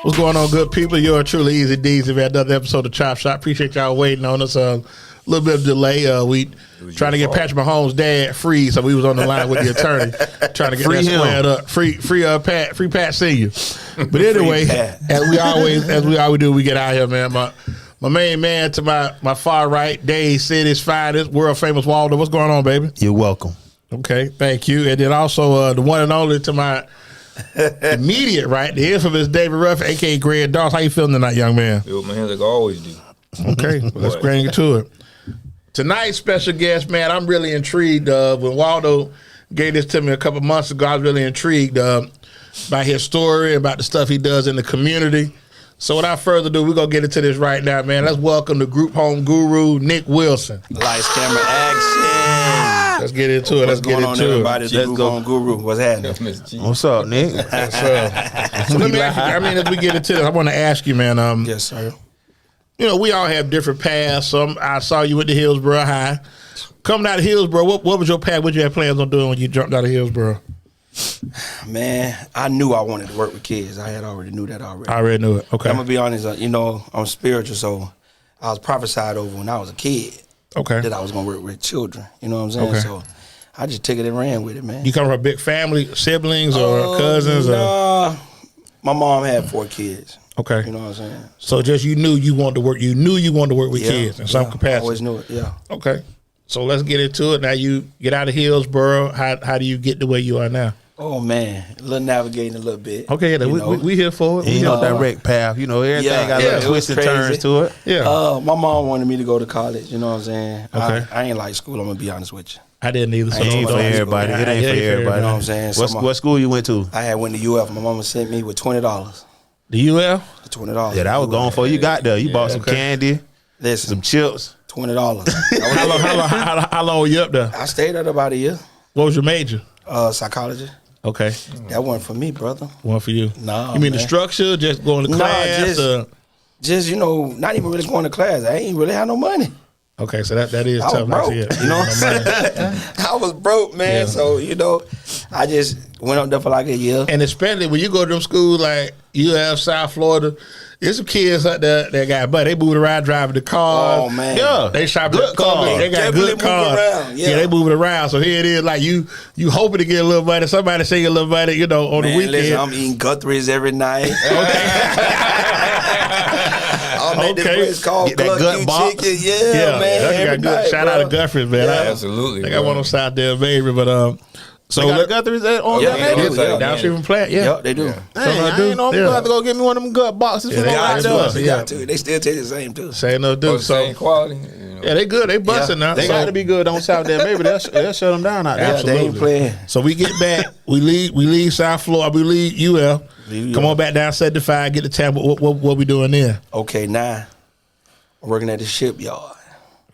What's going on, good people? You're truly EZDZ. We've had another episode of Chop Shop. Appreciate y'all waiting on us. A little bit of delay. We trying to get Patrick Mahomes' dad free, so we was on the line with the attorney trying to get that squared up. Free Pat Senior. But anyway, as we always do, we get out here, man. My main man to my far right, Dade, city's finest, world famous Waldo. What's going on, baby? You're welcome. Okay, thank you. And then also the one and only to my immediate right, the infamous David Ruff, aka Greg Doss. How you feeling tonight, young man? Feel my hands like I always do. Okay, let's bring it to it. Tonight's special guest, man, I'm really intrigued. When Waldo gave this to me a couple months ago, I was really intrigued by his story, about the stuff he does in the community. So without further ado, we're going to get into this right now, man. Let's welcome the group home guru, Nick Wilson. Lights, camera, action. Let's get into it. What's going on, everybody? The group home guru. What's happening? What's up, Nick? So let me ask you, as we get into this, I want to ask you, man. Yes, sir. You know, we all have different paths. I saw you at the Hillsborough High. Coming out of Hillsborough, what was your path? What you had plans on doing when you jumped out of Hillsborough? Man, I knew I wanted to work with kids. I already knew that already. I already knew it. Okay. I'm going to be honest, I'm spiritual, so I was prophesied over when I was a kid. Okay. That I was going to work with children. You know what I'm saying? Okay. So I just took it and ran with it, man. You come from a big family, siblings or cousins? Nah, my mom had 4 kids. Okay. You know what I'm saying? So just you knew you wanted to work. You knew you wanted to work with kids in some capacity. I always knew it. Yeah. Okay. So let's get into it. Now you get out of Hillsborough. How do you get to where you are now? Oh man, a little navigating a little bit. Okay, we here for it. You know, direct path. You know, everything got little twists and turns to it. Yeah. My mom wanted me to go to college. You know what I'm saying? Okay. I ain't like school. I'm gonna be honest with you. I didn't either. So It ain't for everybody. It ain't for everybody. You know what I'm saying? What, So what school you went to? I had went to UF. My mama sent me with $20. The UF? $20. Yeah, that was going for you. Got there. You bought some candy, Listen, some chips. $20. How long were you up there? I stayed there about a year. What was your major? Psychology. Okay. That wasn't for me, brother. One for you. Nah, you mean man. the structure, just going to class? Just not even really going to class. I ain't really had no money. Okay, so that is I was tough. broke, you know what I'm saying? I was broke, man. Yeah. So, I just went up there for like a year. And especially when you go to them schools like UF, South Florida, there's some kids out there that got money. They moving around, driving the cars. Oh, man. Yeah. They shopping Good cars. They got good cars. Around. Yeah. They moving around. So here it is, like you hoping to get a little money. Somebody say a little money, on the weekend. Listen, I'm eating Guthrie's every night. I'm at this place called Get that gut box. Chicken. Yeah, man. Every night, shout out to Guthrie's, man. Yeah, absolutely. They got one on South Dale, baby, but So they got Guthrie's on yeah, down street from Plant, yeah. Yep, they do. I ain't know I'm going to have to go get me one of them gut boxes from right there. They got to. They still take the same, too. Same no do. Same quality. Yeah, they good. They busting now. They got to be good on South there, baby. They'll shut them down out there. Absolutely. They ain't playing. So we get back. We leave South Florida. We leave UF. Come on back down 75. Get the tab. What we doing there? Okay, now I'm working at the shipyard.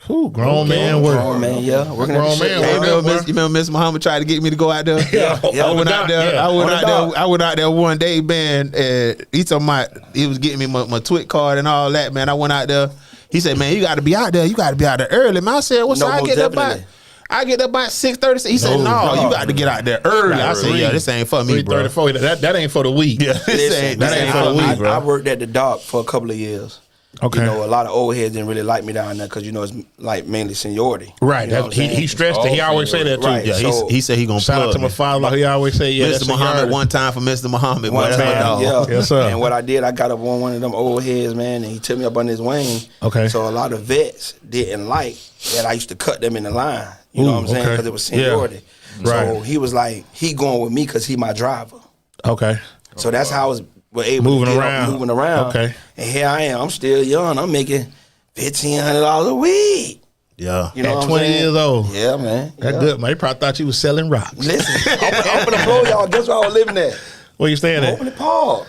Who grown man work? Grown man, yeah. Working at the shipyard. You remember Mr. Muhammad tried to get me to go out there? Yeah. I went out there. Yeah. I went out there one day, man. He was getting me my twit card and all that, man. I went out there. He said, "Man, you got to be out there. You got to be out there early." Man, I said, "What's up?" I get there about 6:30. He said, "No, you got to get out there early." I said, "Yeah, this ain't for me, bro. 3:34. That ain't for the week." Yeah, that ain't for the week, bro. I worked at the dock for a couple of years. Okay. A lot of old heads didn't really like me down there because it's like mainly seniority. Right. He stressed it. He always say that too. Right. Yeah, So, he said he gonna shout out to my father. He always say, "Yeah, Mr. Muhammad one time for Mr. Muhammad." One That's my time, dog. yeah. Yes, sir. And what I did, I got up on one of them old heads, man, and he took me up on his wing. Okay. So a lot of vets didn't like that I used to cut them in the line. You know what I'm saying? Okay. Because it was seniority. Yeah. So Right. he was like, he going with me because he my driver. Okay. So that's how I was able Moving to get around. moving around. Okay. And here I am. I'm still young. I'm making $1,500 a week. Yeah. You know At what I'm 20 saying? years old. Yeah, man. That's Yeah. good, man. They probably thought you was selling rocks. Listen, I'm gonna blow y'all. Guess where I was living at? Where you staying at? Open the Park.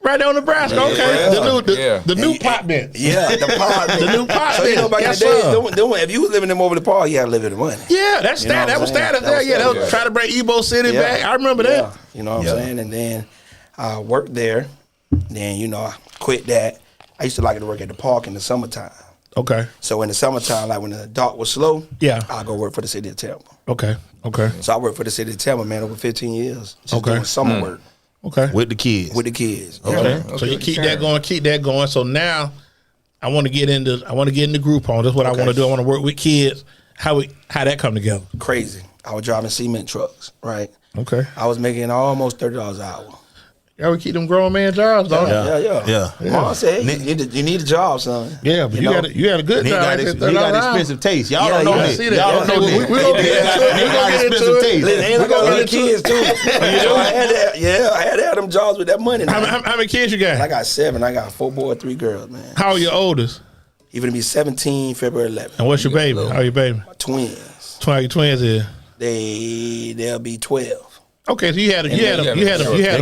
Right there on Nebraska. Yeah. Okay. Yeah. The new pot bench. Yeah, the Park. The new Park So bench. back Yes, in the days, sir. if you was living in over the Park, you had to live in the money. Yeah, that's You know that. what That I'm was saying? status That there. was Yeah, status. they was trying to bring Ebo City back. I remember Yeah. that. You know what I'm saying? And then I worked there. Then, I quit that. I used to like to work at the park in the summertime. Okay. So in the summertime, like when the dock was slow, Yeah. I'll go work for the city of Tampa. Okay. So I worked for the city of Tampa, man, over 15 years. Just Okay. doing summer work. Okay. With the kids. With the kids. Okay. So you keep that going. So now I want to get into group home. That's what I want to do. I want to work with kids. How that come together? Crazy. I was driving cement trucks, right? Okay. I was making almost $30 an hour. Yeah, we keep them grown man jobs, though. Yeah. Mom said, hey, you need a job, son. Yeah, but you had a good job. He got expensive taste. Y'all don't know that. Y'all don't know that. We're going to get into it. We're going to get into it. And I got other kids, too. I had to have them jobs with that money. How many kids you got? I got 7. I got 4 boys, 3 girls, man. How are your oldest? He gonna be 17 February 11th. And what's your baby? How are your baby? My twins. How your twins is? They'll be 12. Okay, so you had a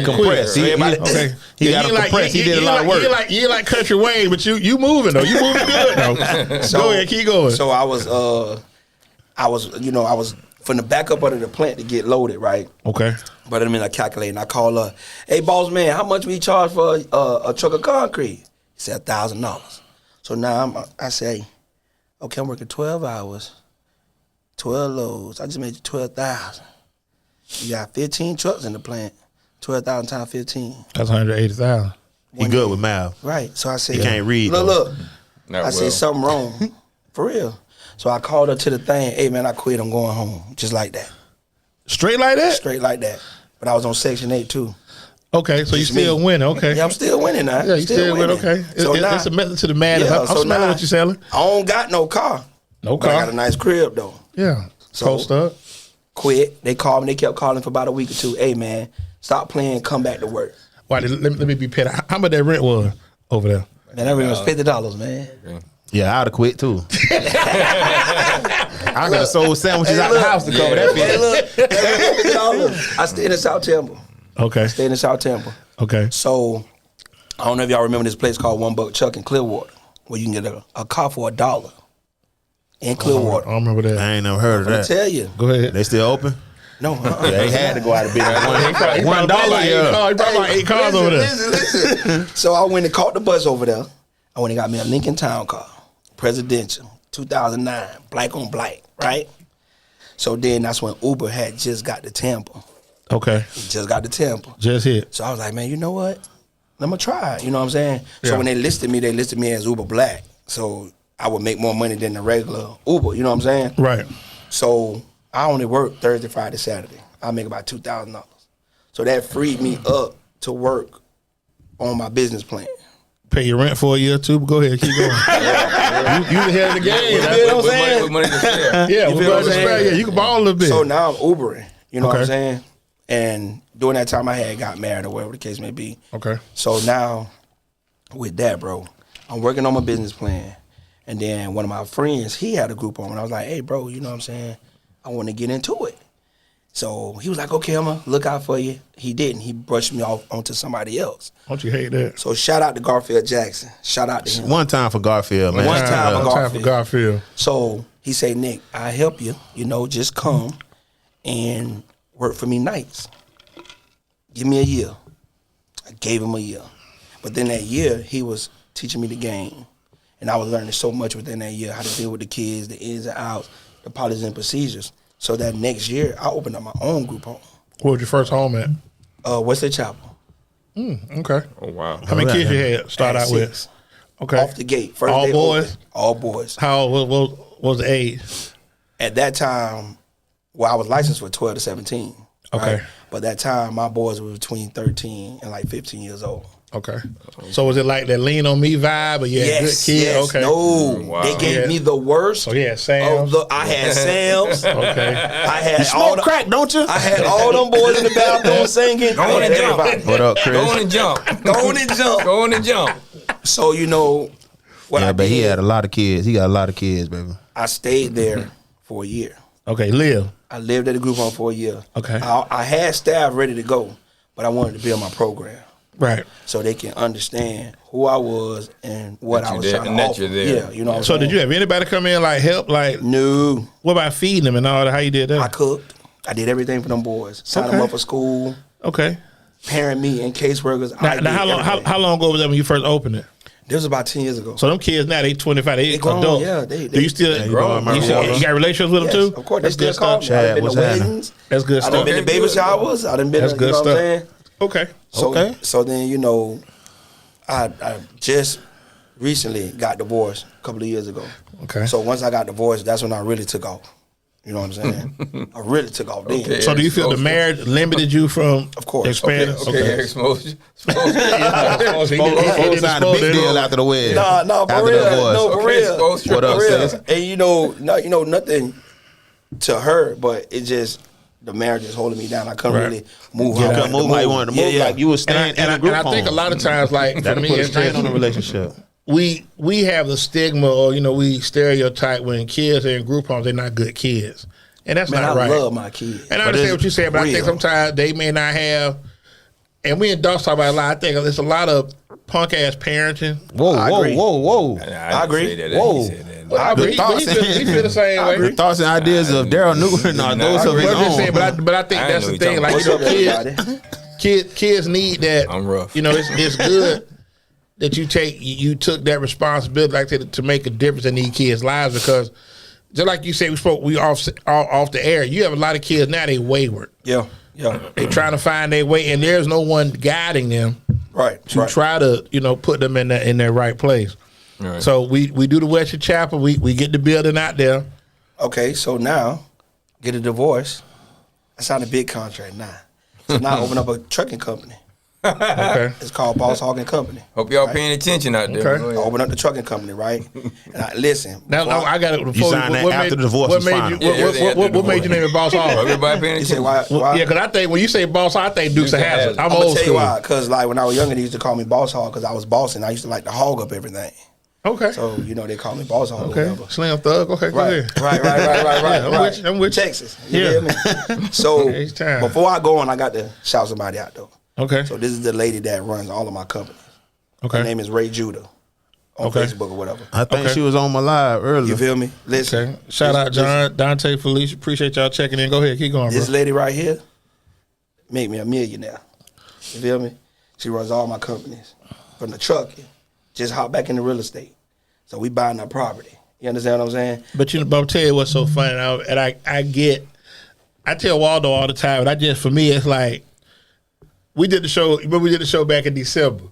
compress. He got them compressed. He did a lot of work. You like country way, but you moving though. You moving good though. So, go ahead, keep going. So I was from the back up under the plant to get loaded, right? Okay. But I'm in a calculator. I call her, hey boss man, how much we charge for a truck of concrete? He said $1,000. So now I say, okay, I'm working 12 hours, 12 loads. I just made you 12,000. You got 15 trucks in the plant. 12,000 times 15. That's 180,000. He good with math. Right. So I said, he can't read. Look. I said something wrong. For real. So I called her to the thing. Hey man, I quit. I'm going home. Just like that. Straight like that? Straight like that. But I was on Section 8 too. Okay, so you still winning. Okay. Yeah, I'm still winning now. Yeah, you still winning. Okay. So it's a method to the madness. I'm smelling what you're selling. I don't got no car. No car. But I got a nice crib though. Yeah. So post up. Quit. They called me. They kept calling for about a week or two. Hey man, stop playing. Come back to work. Why? Let me be petty. How much that rent was over there? Man, that rent was $50, man. Yeah, I'd have quit too. I could have sold sandwiches out the house to cover that $50. I stayed in South Temple. Okay. Stayed in South Temple. Okay. So I don't know if y'all remember this place called One Buck Chuck in Clearwater, where you can get a car for $1 in Clearwater. I don't remember that. I ain't never heard of that. I tell you. Go ahead. They still open? No. Yeah, they had to go out of business. He brought about 8 cars over there. Listen. So I went and caught the bus over there. I went and got me a Lincoln Town car, presidential, 2009, black on black, right? So then that's when Uber had just got to Tampa. Okay. Just got to Tampa. Just hit. So I was like, man, you know what? I'm going to try it. You know what I'm saying? Yeah. So when they listed me as Uber Black. So I would make more money than the regular Uber. You know what I'm saying? Right. So I only work Thursday, Friday, Saturday. I make about $2,000. So that freed me up to work on my business plan. Pay your rent for a year too, but go ahead, keep going. You the head of the game. You know what I'm saying? With money to spare. Yeah, with money to spare. Yeah, you can ball a little bit. So now I'm Ubering. You know what I'm saying? And during that time I had got married or whatever the case may be. Okay. So now with that, bro, I'm working on my business plan. And then one of my friends, he had a group home. And I was like, hey, bro, you know what I'm saying? I want to get into it. So he was like, okay, I'm going to look out for you. He didn't. He brushed me off onto somebody else. Don't you hate that? So shout out to Garfield Jackson. Shout out to him. One time for Garfield, man. One time for Garfield. So he said, Nick, I'll help you. You know, just come and work for me nights. Give me a year. I gave him a year. But then that year, he was teaching me the game. And I was learning so much within that year, how to deal with the kids, the ins and outs, the policies and procedures. So that next year, I opened up my own group home. Where was your first home at? Wesley Chapel. Okay. Oh, wow. How many kids you had start out 6. with? Okay. Off the gate. First All day boys? open. All boys. How old what was the age? At that time, well, I was licensed for 12 to 17. Okay. Right? But that time, my boys were between 13 and like 15 years old. Okay. So was it like that lean on me vibe, or you had good kids? Yes. Okay. No, Wow. they gave me the worst. So yeah, Sam. I had Sam's. Okay. I had Smoke crack, don't you? I had all them boys in the bathroom singing. Go on and jump. What up, Chris? Go on and jump. Go on and jump. Go on and jump. So you know what I But did? he had a lot of kids. He got a lot of kids, baby. I stayed there for a year. Okay, live. I lived at a group home for a year. Okay. I had staff ready to go, but I wanted to build my program. Right. So they can understand who I was and what That I you was there, trying to and that offer. you're there. Yeah, you know what I'm So saying? did you have anybody come in like help? Like No. what about feeding them and all that? How you did that? I cooked. I did everything for them boys. Signed them Okay. up for school, Okay. parent meeting, caseworkers. Now how long how long ago was that when you first opened it? This was about 10 years ago. So them kids now they 25, they grown, adults. yeah, Do you still grown. you got relationships with them Yes, too? of course. They That's still good call stuff. me. I've Chad, been what's to happening? weddings. That's good I done stuff. been to baby showers. I done been That's to, good you know what I'm stuff. saying? Okay. So then, you know, I just recently got divorced a couple of years ago. Okay. So once I got divorced, that's when I really took off. You know what I'm saying? I really took off then. So do you feel the marriage limited you from Of course. expanding? Okay. Exposure. Big deal after the wedding. No, for After real. the divorce. No, for real. What up, For real. sis? And you know, nothing to her, but it just the marriage is holding me down. I couldn't really move. You how I couldn't wanted move how you wanted to move. Yeah. Like you was staying in a group and I think a home. lot of times, like for That'll me, put a it's strain just, on the relationship. we have the stigma, or you know, we stereotype when kids are in group homes, they're not good kids, and that's Man, not I right. love my kids. And I understand what you said, but I think real. sometimes they may not have. And we in Dogs talk about it a lot. I think there's a lot of punk ass parenting. Whoa. I agree. Whoa. Well, I agree. He feel the same way. The thoughts and ideas of Daryl Newton are those of his But I'm just saying, own. but I think I that's know the you're thing. Like, What's you up, know, everybody? kids need that. I'm rough. You know, it's good that you took that responsibility, like to make a difference in these kids' lives, because just like you said, we off the air. You have a lot of kids now, they wayward. Yeah. They trying to find their way, and there's no one guiding them Right. to try to, you know, put them in their right place. Right. So we do the Western Chapel. We get the building out there. Okay, so now get a divorce. I signed a big contract now. So now I open up a trucking company. Okay. It's called Boss Hog and Company. Hope y'all paying attention out there. Okay. Go I ahead. open up the trucking company, right? And I listen. Now I got it. You signed that after the divorce What was made final. you? What made you name it Boss Hog? Everybody paying You say attention. why? Yeah, because I think when you say Boss Hog, I think Dukes of Hazzard. I'm I'm gonna old tell you school. why. Because like when I was younger, they used to call me Boss Hog because I was bossing. I used to like to hog up everything. Okay. So you know they call me Boss Hog. Okay. Or whatever. Slim Thug. Okay. Go Right, ahead. right. I'm with you. Texas. You Yeah. hear me? So Each time. before I go on, I got to shout somebody out though. Okay. So this is the lady that runs all of my companies. Her Okay. name is Ray Judah on Okay. Facebook or whatever. I think Okay. she was on my live earlier. You feel me? Listen. Okay. Shout out John, Dante, Felicia. Appreciate y'all checking in. Go ahead. Keep going, This bro. lady right here made me a millionaire. You feel me? She runs all my companies. From the trucking, just hop back into real estate. So we buying that property. You understand what I'm saying? But I'll tell you what's so funny, I tell Waldo all the time, and for me, it's like, we did the show back in December,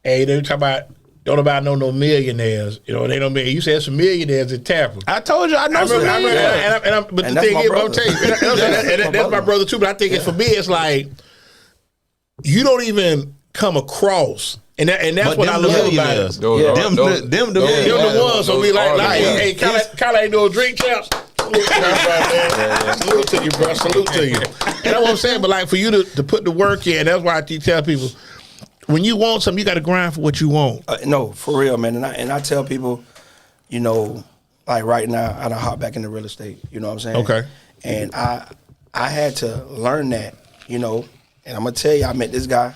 and they talk about, don't nobody know no millionaires, you know, they don't you said some millionaires in Tampa. I told you I know some millionaires. But And the that's thing my is, brother. I'm telling you, that's my brother too, but I think it's for me, it's like, you don't even come across. And that's But what I them love about it. millionaires. Those Yeah. are- Them those- the Them millionaires. the ones. So we like, All hey, Kyle ain't doing drink champs. Salute to you, man. Salute to you, bro. Salute to you. And that's what I'm saying. But like for you to put the work in, that's why I keep telling people, when you want something, you got to grind for what you want. No, for real, man. And I tell people, you know, like right now, I done hop back into real estate. You know what I'm saying? Okay. And I had to learn that, you know. And I'm gonna tell you, I met this guy.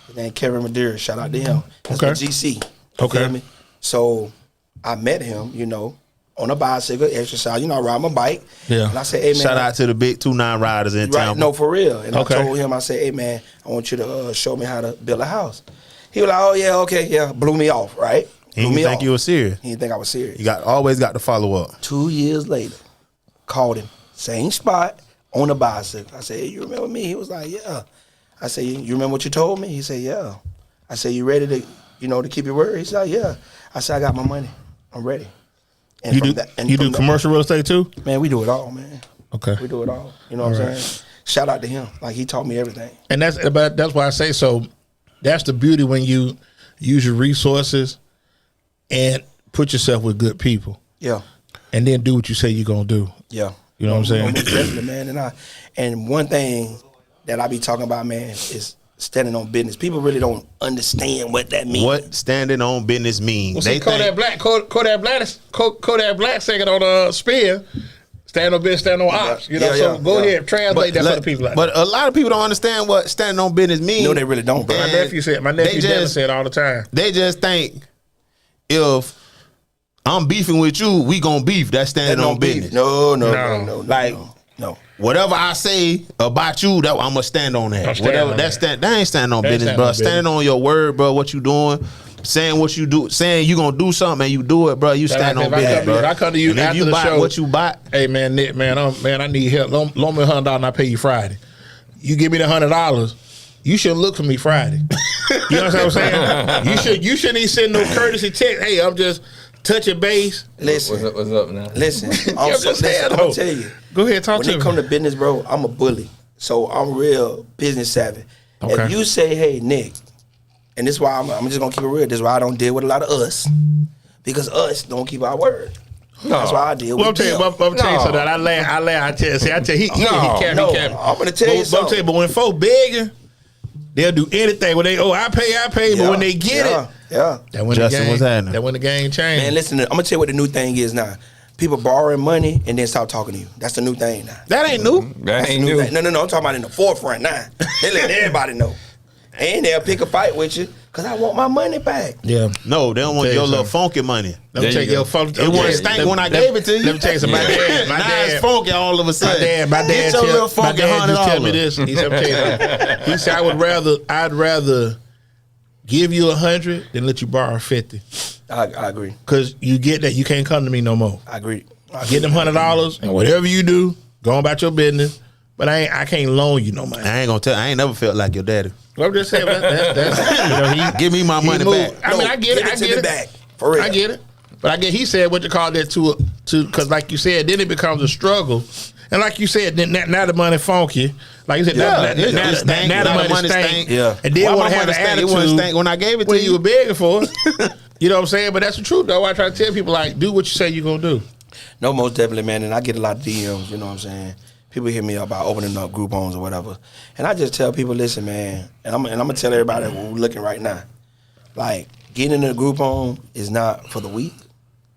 His name Kevin Madeira. Shout out to him. That's Okay. my GC. You Okay. feel me? So I met him, you know, on a bicycle, exercise. You know, I ride my bike. Yeah. And I said, hey man, Shout out to the big 2-9 riders in right? town. No, for real. And Okay. I told him, I said, hey man, I want you to show me how to build a house. He was like, oh yeah, okay, yeah. Blew me off, right? He Blew didn't me think off. you were serious. He didn't think I was serious. You always got to follow up. 2 years later, called him, same spot, on a bicycle. I said, hey, you remember me? He was like, yeah. I said, you remember what you told me? He said, yeah. I said, you ready to, you know, to keep your word? He said, yeah. I said, I got my money. I'm ready. And You from do that- and you from do that- commercial real estate too? Man, we do it all, man. Okay. We do it all. You know what I'm saying? Shout out to him. Like, he taught me everything. And that's why I say so. That's the beauty when you use your resources and put yourself with good people, Yeah. and then do what you say you're gonna do. Yeah. You know what I'm saying? Most definitely, man. And one thing that I be talking about, man, is standing on business. People really don't understand what that means. What standing on business means. Well, see, Kodak Black singing on Spin. Stand on business, stand on ops. You know, Yeah, so yeah, go yeah. ahead, translate that for the people. Like But a lot of people don't understand what standing on business means. No, they really don't, bro. my And nephew they Devin just- said all the time. They just think if I'm beefing with you, we gonna beef. That's standing no on beef. business. No. Like- no. Whatever I say about you, that I'm gonna stand on that. I'm standing Whatever on that that. ain't standing on That ain't business, standing bro. on Standing business. on your word, bro. What you doing? Saying what you do, saying you gonna do something and you do it, bro. You stand on If I business, come to you- bro. if I come to you And if after you the buy show- what you buy, Hey man, Nick, man, I need help. Loan me $100 and I pay you Friday. You give me the $100, you shouldn't look for me Friday. You know what I'm saying? You shouldn't even send no courtesy text. Hey, I'm just touching base. Listen, what's up now? Listen, I'm gonna tell you. Go ahead, talk to me. When it come to business, bro, I'm a bully, so I'm real business savvy. Okay. If you say, "Hey, Nick," and this is why I'm just gonna keep it real. This is why I don't deal with a lot of us, because us don't keep our word. No. That's why I deal with I'm telling you so that I laugh. I tell you, he can't. I'm gonna tell you something. But when folks begging, they'll do anything. When they, I pay. But when they get it, that when Justin, what's happening? That when the game changed. Man, listen, I'm gonna tell you what the new thing is now. People borrowing money and then stop talking to you. That's the new thing now. That ain't new. That ain't new. No. I'm talking about in the forefront now. They let everybody know. And they'll pick a fight with you because I want my money back. Yeah. No, they don't want your little funky money. Let me take your funky. It wasn't stank when I gave it to you. Let me tell you something. My dad. Now it's funky all of a sudden. My dad just tell me this. He said, he said, I'd rather give you 100 than let you borrow 50. I agree. Because you get that, you can't come to me no more. I agree. Get them $100 and whatever you do, go about your business. But I can't loan you no money. I ain't gonna tell. I ain't never felt like your daddy. Well, I'm just saying that's give me my money back. I mean, I get it. I get it. Back. For real. I get it. But I get he said what you call that to because like you said, then it becomes a struggle. And like you said, now the money funky. Like you said, now the money stank. Yeah. And then want to have an attitude. It wasn't stank when I gave it to you. You were begging for it. You know what I'm saying? But that's the truth, though. I try to tell people, like, do what you say you're going to do. No, most definitely, man. And I get a lot of DMs, you know what I'm saying? People hit me up about opening up group homes or whatever. And I just tell people, listen, man, and I'm going to tell everybody who's looking right now, like, getting in a group home is not for the weak.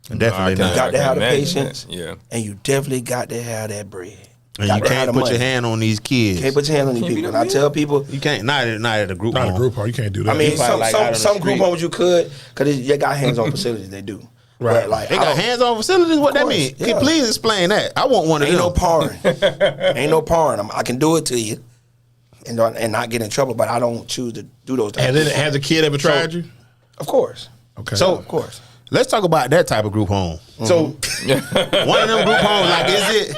Definitely not. You got to have the patience. Yeah. And you definitely got to have that bread. And you can't put your hand on these kids. You can't put your hand on these people. And I tell people, you can't. Not at a group home. Not a group home. You can't do that. I mean, some group homes you could, because you got hands-on facilities. They do. Right. But like, they got hands-on facilities. What that mean? Yeah. Please explain that. I want one of them. Ain't no parring. Ain't no parring. I can do it to you, and not get in trouble. But I don't choose to do those things. Has a kid ever tried you? Of course. Okay. So of course. Let's talk about that type of group home. Mm-hmm. So one of them group homes, like, is it?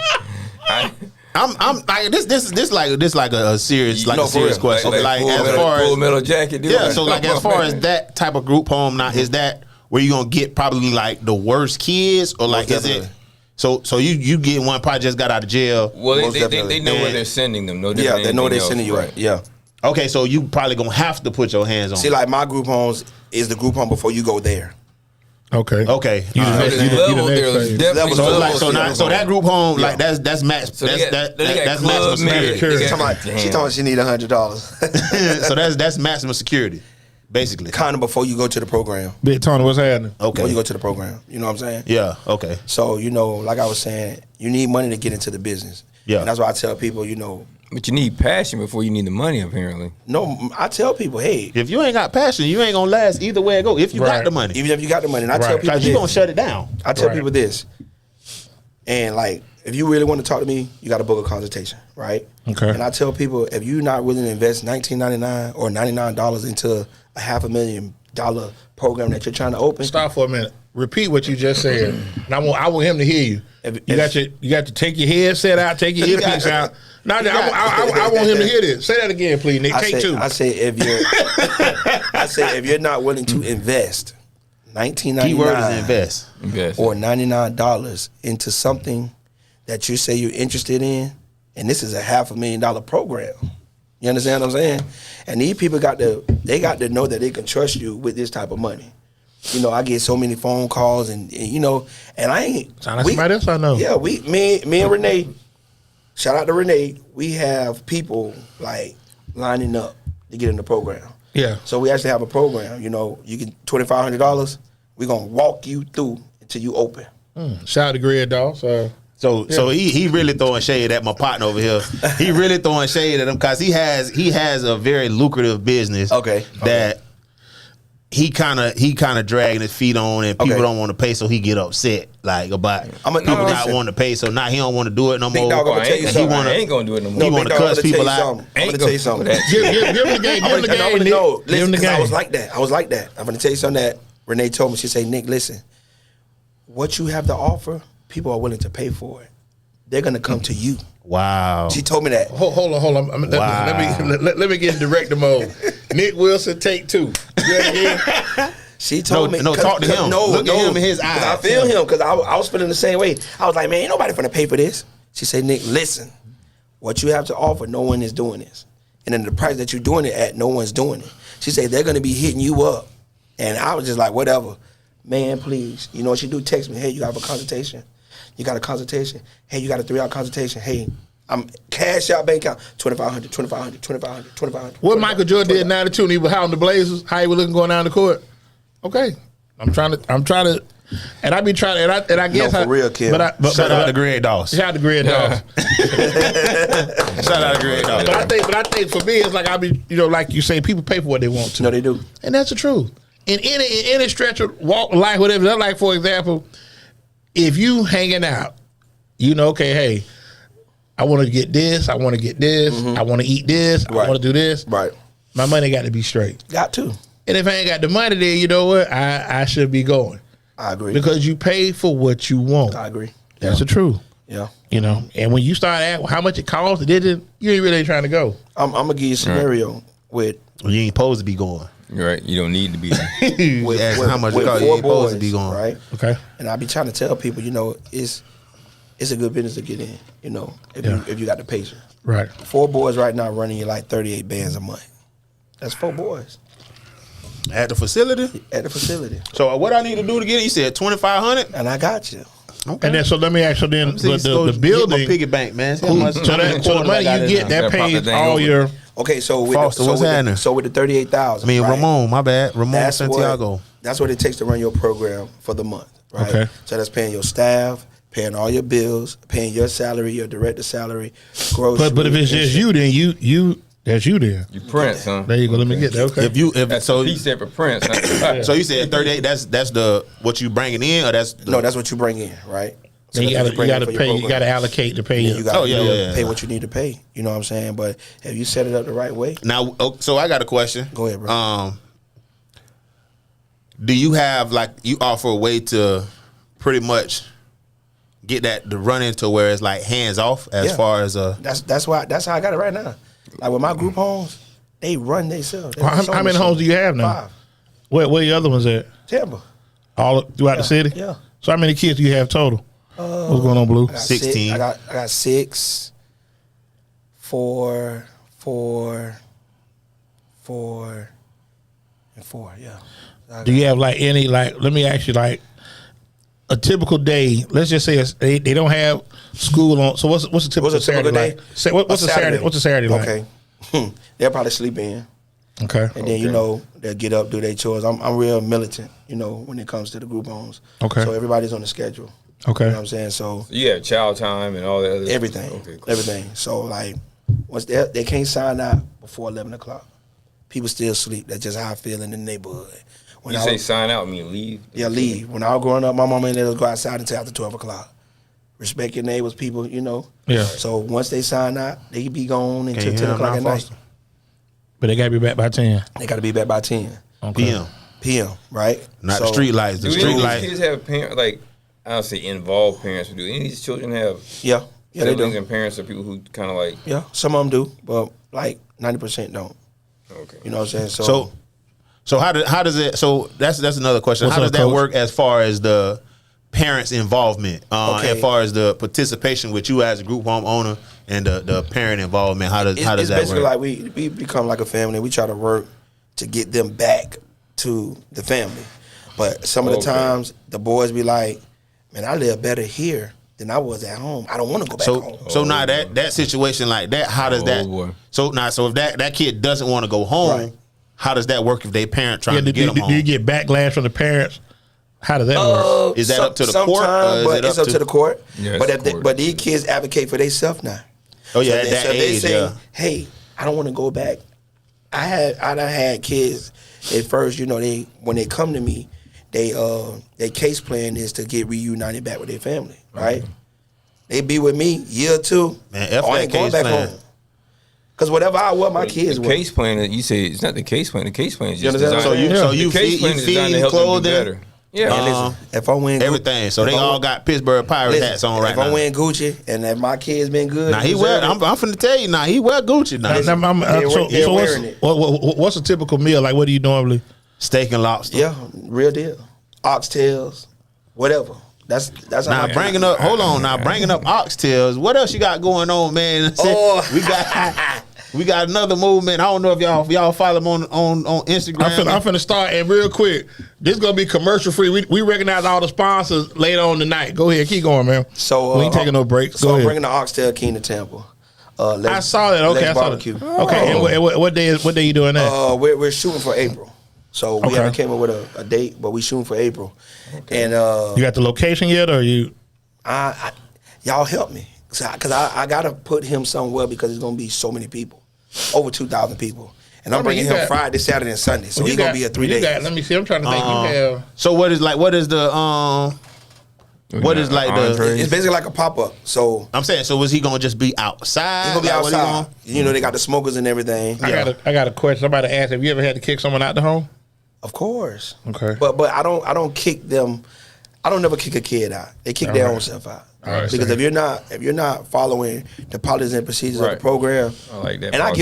I'm like this like a serious serious question. Like as far as Full Metal Jacket, dude. Yeah. So like as far as that type of group home, now is that where you gonna get probably like the worst kids, or like is it? So you get one probably just got out of jail. Well, they know where they're sending them. No different. Yeah, they know where they're sending you. Right. Yeah. Okay, so you probably gonna have to put your hands on. See, like my group homes is the group home before you go there. Okay. So that group home, like that's match. So that's maximum security. She told me she need $100. So that's maximum security, basically. Kind of before you go to the program. Big Tony, what's happening? Okay. Before you go to the program, you know what I'm saying? Yeah. Okay. So like I was saying, you need money to get into the business. Yeah. And that's why I tell people, But you need passion before you need the money, apparently. No, I tell people, hey, if you ain't got passion, you ain't gonna last either way it go. If you got the money, even if you got the money, and I tell people, you gonna shut it down. I tell people this, and like, if you really want to talk to me, you got to book a consultation, right? Okay. And I tell people, if you're not willing to invest $19.99 or $99 into a $500,000 program that you're trying to open, stop for a minute. Repeat what you just said, and I want him to hear you. You got to take your headset out, take your earpiece out. Now, I want him to hear this. Say that again, please, Nick. Take two. I say if you're not willing to invest $19.99 keyword is invest or $99 into something that you say you're interested in, and this is a $500,000 program. You understand what I'm saying? And these people got to know that they can trust you with this type of money. I get so many phone calls and I ain't. Sound like somebody else I know. Yeah, me and Renee. Shout out to Renee. We have people like lining up to get in the program. Yeah. So we actually have a program. You get $2,500. We're gonna walk you through until you open. Shout out to Grid Dog. So he really throwing shade at my partner over here. He really throwing shade at him because he has a very lucrative business. Okay. That he kind of dragging his feet on, and people don't want to pay, so he get upset about people not wanting to pay. So now he don't want to do it no more. Dog, I'm gonna tell you something. I ain't gonna do it no more. He want to cuss people out. I'm gonna tell you something. Give him the game. Give him the game. No, listen, because I was like that. I'm gonna tell you something that Renee told me. She said, Nick, listen, what you have to offer, people are willing to pay for it. they're gonna come to you. Wow. She told me that. Hold on. Let me get in director mode. Nick Wilson, take 2. Do that again. She told me. No, talk to him. Look at him in his eyes. I feel him because I was feeling the same way. I was like, man, ain't nobody finna pay for this. She said, Nick, listen, what you have to offer, no one is doing this. And then the price that you're doing it at, no one's doing it. She said, they're gonna be hitting you up. And I was just like, whatever. Man, please. You know what she do? Text me, hey, you got a consultation? You got a consultation? Hey, you got a 3-hour consultation? Hey, I'm cash out bank account, $2,500. What Michael Jordan did in 92 and he was hounding the Blazers, how he was looking going down the court. Okay. I'm trying to, and I be trying to, and I guess for real, Kim. Shout out to Greg Doss. Shout out to Greg Doss. Shout out to Greg Doss. But I think for me, it's like I be, like you say, people pay for what they want to. No, they do. And that's the truth. In any stretch of walk life, whatever. That's like, for example, if you hanging out, okay, hey, I want to get this, I want to get this, I want to eat this, I want to do this. Right. My money got to be straight. Got to. And if I ain't got the money, then you know what? I should be going. I agree. Because you pay for what you want. I agree. That's the truth. Yeah. And when you start asking how much it costs, you ain't really trying to go. I'm gonna give you a scenario with. Well, you ain't supposed to be going. Right. You don't need to be. with how much it costs, you ain't supposed to be going. Right. Okay. And I be trying to tell people, it's a good business to get in. If you got the patience. Right. 4 boys right now running you like 38 bands a month. That's 4 boys. At the facility? At the facility. So what I need to do to get it? You said 2,500, and I got you. Okay. And then so let me ask you then the building. Piggy bank, man. So the money you get that pays all your. Okay, so with Foster, what's happening? So with the 38,000. I mean, right? Ramon, my bad. Ramon Santiago. That's what it takes to run your program for the month, right? Okay. So that's paying your staff, paying all your bills, paying your salary, your director salary, groceries. But if it's just you, then you that's you then. You Prince, huh? There you go. Let me get that. Okay. That's so he said for Prince. Huh? So you said 38. That's the what you bringing in, or that's no, that's what you bring in, right? So you gotta pay. You gotta allocate to pay. You gotta pay what you need to pay. You know what I'm saying? But have you set it up the right way? Now, so I got a question. Go ahead, bro. Do you have you offer a way to pretty much get that to run into where it's like hands off as far as that's how I got it right now. Like with my group homes, they run themselves. How many homes do you have now? 5. Where the other ones at? Tampa. All throughout the city? Yeah. So how many kids do you have total? What's going on, Blue? 16. I got 6, 4, and 4. Yeah. Do you have any let me ask you a typical day? Let's just say they don't have school on. So what's a typical Saturday day? Like? What's a Saturday? What's a Saturday like? Okay. They'll probably sleep in. Okay. And then they'll get up, do their chores. I'm real militant, when it comes to the group homes. Okay. So everybody's on the schedule. Okay. You know what I'm saying? So you have child time and all that other everything. Stuff. Okay, cool. Everything. So once they can't sign out before 11 o'clock. People still sleep. That's just how I feel in the neighborhood. When you say sign out, mean leave? Yeah, leave. When I was growing up, my mama ain't let us go outside until after 12 o'clock. Respect your neighbors, people, Yeah. So once they sign out, they be gone until 10 o'clock at night. But they got to be back by 10. They got to be back by 10. Okay. PM, right? Not the street lights. The do street any of lights. these kids have parents, I don't say involved parents, but do any of these children have Yeah, they siblings do. and parents or people who kind of Yeah, some of them do, but 90% don't. Okay. You know what I'm saying? So how does it? So that's another question. What's how up, does that Coach? work as far as the parents' involvement? Okay. As far as the participation with you as a group home owner and the parent involvement, how does that it's basically work? like we become like a family. We try to work to get them back to the family. But some of the times the boys be like, man, I live better here than I was at home. I don't want to go back home. So now that situation like that, how does that? Boy. So if that kid doesn't want to go home, Right. how does that work if they parent trying to get them Do you home? get backlash from the parents? How does that work? Is that up to the court, or Sometimes, is but it it's up up to the court. Yeah, but it's the court. but these kids advocate for themselves now. Oh yeah, So at they, that so they age, say, yeah. hey, I don't want to go back. I done had kids at first, they when they come to me, their case plan is to get reunited back with their family, right? They be with me year 2. Man, F I that ain't going case back plan. home. Cause whatever I want my kids The with. case plan that you say it's not the case plan. The case plan is You just understand designed. what I'm saying? So you the case feed- plan you is designed feed to help them clothing? do better. Yeah. And listen, if I win everything. So they all got Pittsburgh Pirates hats on right now. If I win Gucci and if my kids been good, Now he wear. I'm finna tell you. Now he wear Gucci. Now what's a typical meal? Like, what do you normally? Steak and lobster. Yeah, real deal. Oxtails, whatever. That's now how bringing up. Hold on. Now bringing up oxtails. What else you got going on, man? Oh. We got another movement. I don't know if y'all follow them on Instagram. I'm finna start, and real quick, this is gonna be commercial free. We recognize all the sponsors later on tonight. Go ahead, keep going, man. So we ain't taking no breaks. So Go I'm ahead. bringing the oxtail king to Tampa. I saw that. Okay, I saw barbecue. that. Okay, and what day you doing that? We're shooting for April. So we haven't came up with a date, but we shooting for April. Okay. And you got the location yet, or you? Y'all help me, cause I gotta put him somewhere because there's gonna be so many people, over 2,000 people, and I'm bringing him Friday, Saturday, and Sunday. So he's gonna be here 3 days. Let me see. I'm trying to think. You have. So what is It's basically like a pop up. So I'm saying, so was he gonna just be outside? He's gonna be outside. You know, they got the smokers and everything. I got a question. Somebody asked, have you ever had to kick someone out the home? Of course. Okay. But I don't kick them. I don't never kick a kid out. They kick their own self out. Right, because if you're not following the policies and procedures of the program, I like that. And I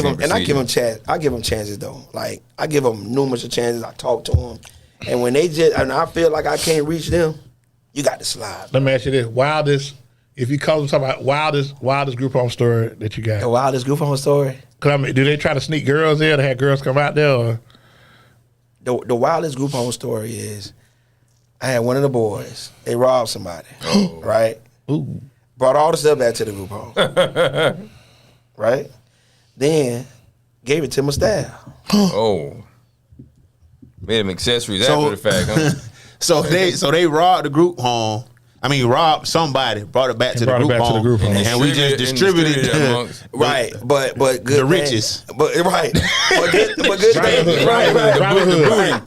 give them chances though. Like I give them numerous of chances. I talk to them, and when and I feel like I can't reach them, you got to slide. Let me ask you this: if you call them talking about wildest group home story that you got, the wildest group home story. Cause I mean, do they try to sneak girls in? Or have girls come out there? Or? The wildest group home story is I had one of the boys. They robbed somebody, right? Ooh. Brought all the stuff back to the group home, right? Then gave it to my staff. Made them accessories after the fact. Huh? So they robbed the group home. I mean, robbed somebody, brought it back to the group home, and we just distributed it. Right, but good the riches. But good thing, right.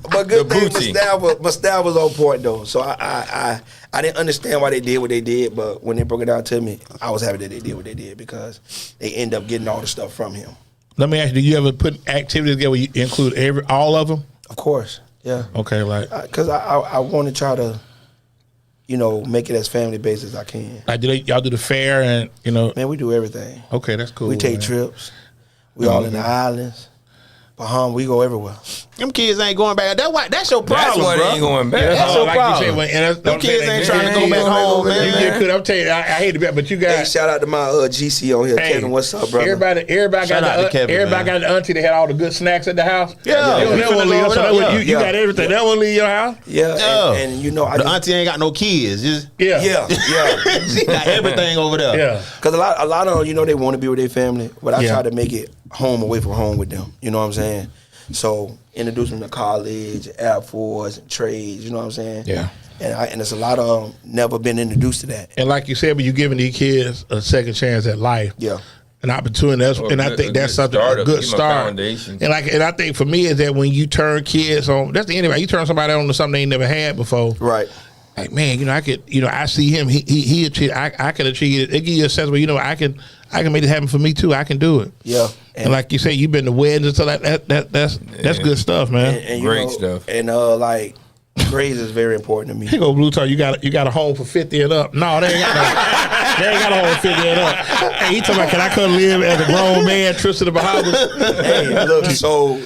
But good thing, my staff was on point though. So I didn't understand why they did what they did, but when they broke it down to me, I was happy that they did what they did because they end up getting all the stuff from him. Let me ask you: do you ever put activities together where you include all of them? Of course, yeah. Okay, like because I want to try to, make it as family based as I can. Like, y'all do the fair and Man, we do everything. Okay, that's cool. We take trips. We all in the islands. Bahamas, we go everywhere. Them kids ain't going back. That's your problem, That's why bro. they ain't going back. That's your problem. Them kids ain't trying to go back home, man. I'm telling you, I hate to be, but you got. Hey, shout out to my GC on here, Kevin. What's up, brother? Everybody got the auntie that had all the good snacks at the house. Yeah, you got everything. That won't leave your house. Yeah, and the auntie ain't got no kids. Just yeah. She got everything over there. Yeah, because a lot of them, they want to be with their family, but I try to make it home away from home with them. You know what I'm saying? So introduce them to college, Air Force, and trades. You know what I'm saying? Yeah. And there's a lot of them never been introduced to that. And like you said, but you're giving these kids a second chance at life. Yeah. An opportunity. I think that's something a good start. And I think for me is that when you turn kids on, that's the end of it. You turn somebody on to something they ain't never had before. Right. Like, man, I could, I see him. He achieved. I can achieve it. It gives you a sense where I can make it happen for me too. I can do it. Yeah. And like you say, you've been to weddings and stuff like that. That's good stuff, man. And great stuff. And like grades is very important to me. Here go Blue Tar. You got a home for 50 and up. No, they ain't got a home for 50 and up. Hey, he talking about, can I come live as a grown man, trips to the Bahamas? Hey, look, so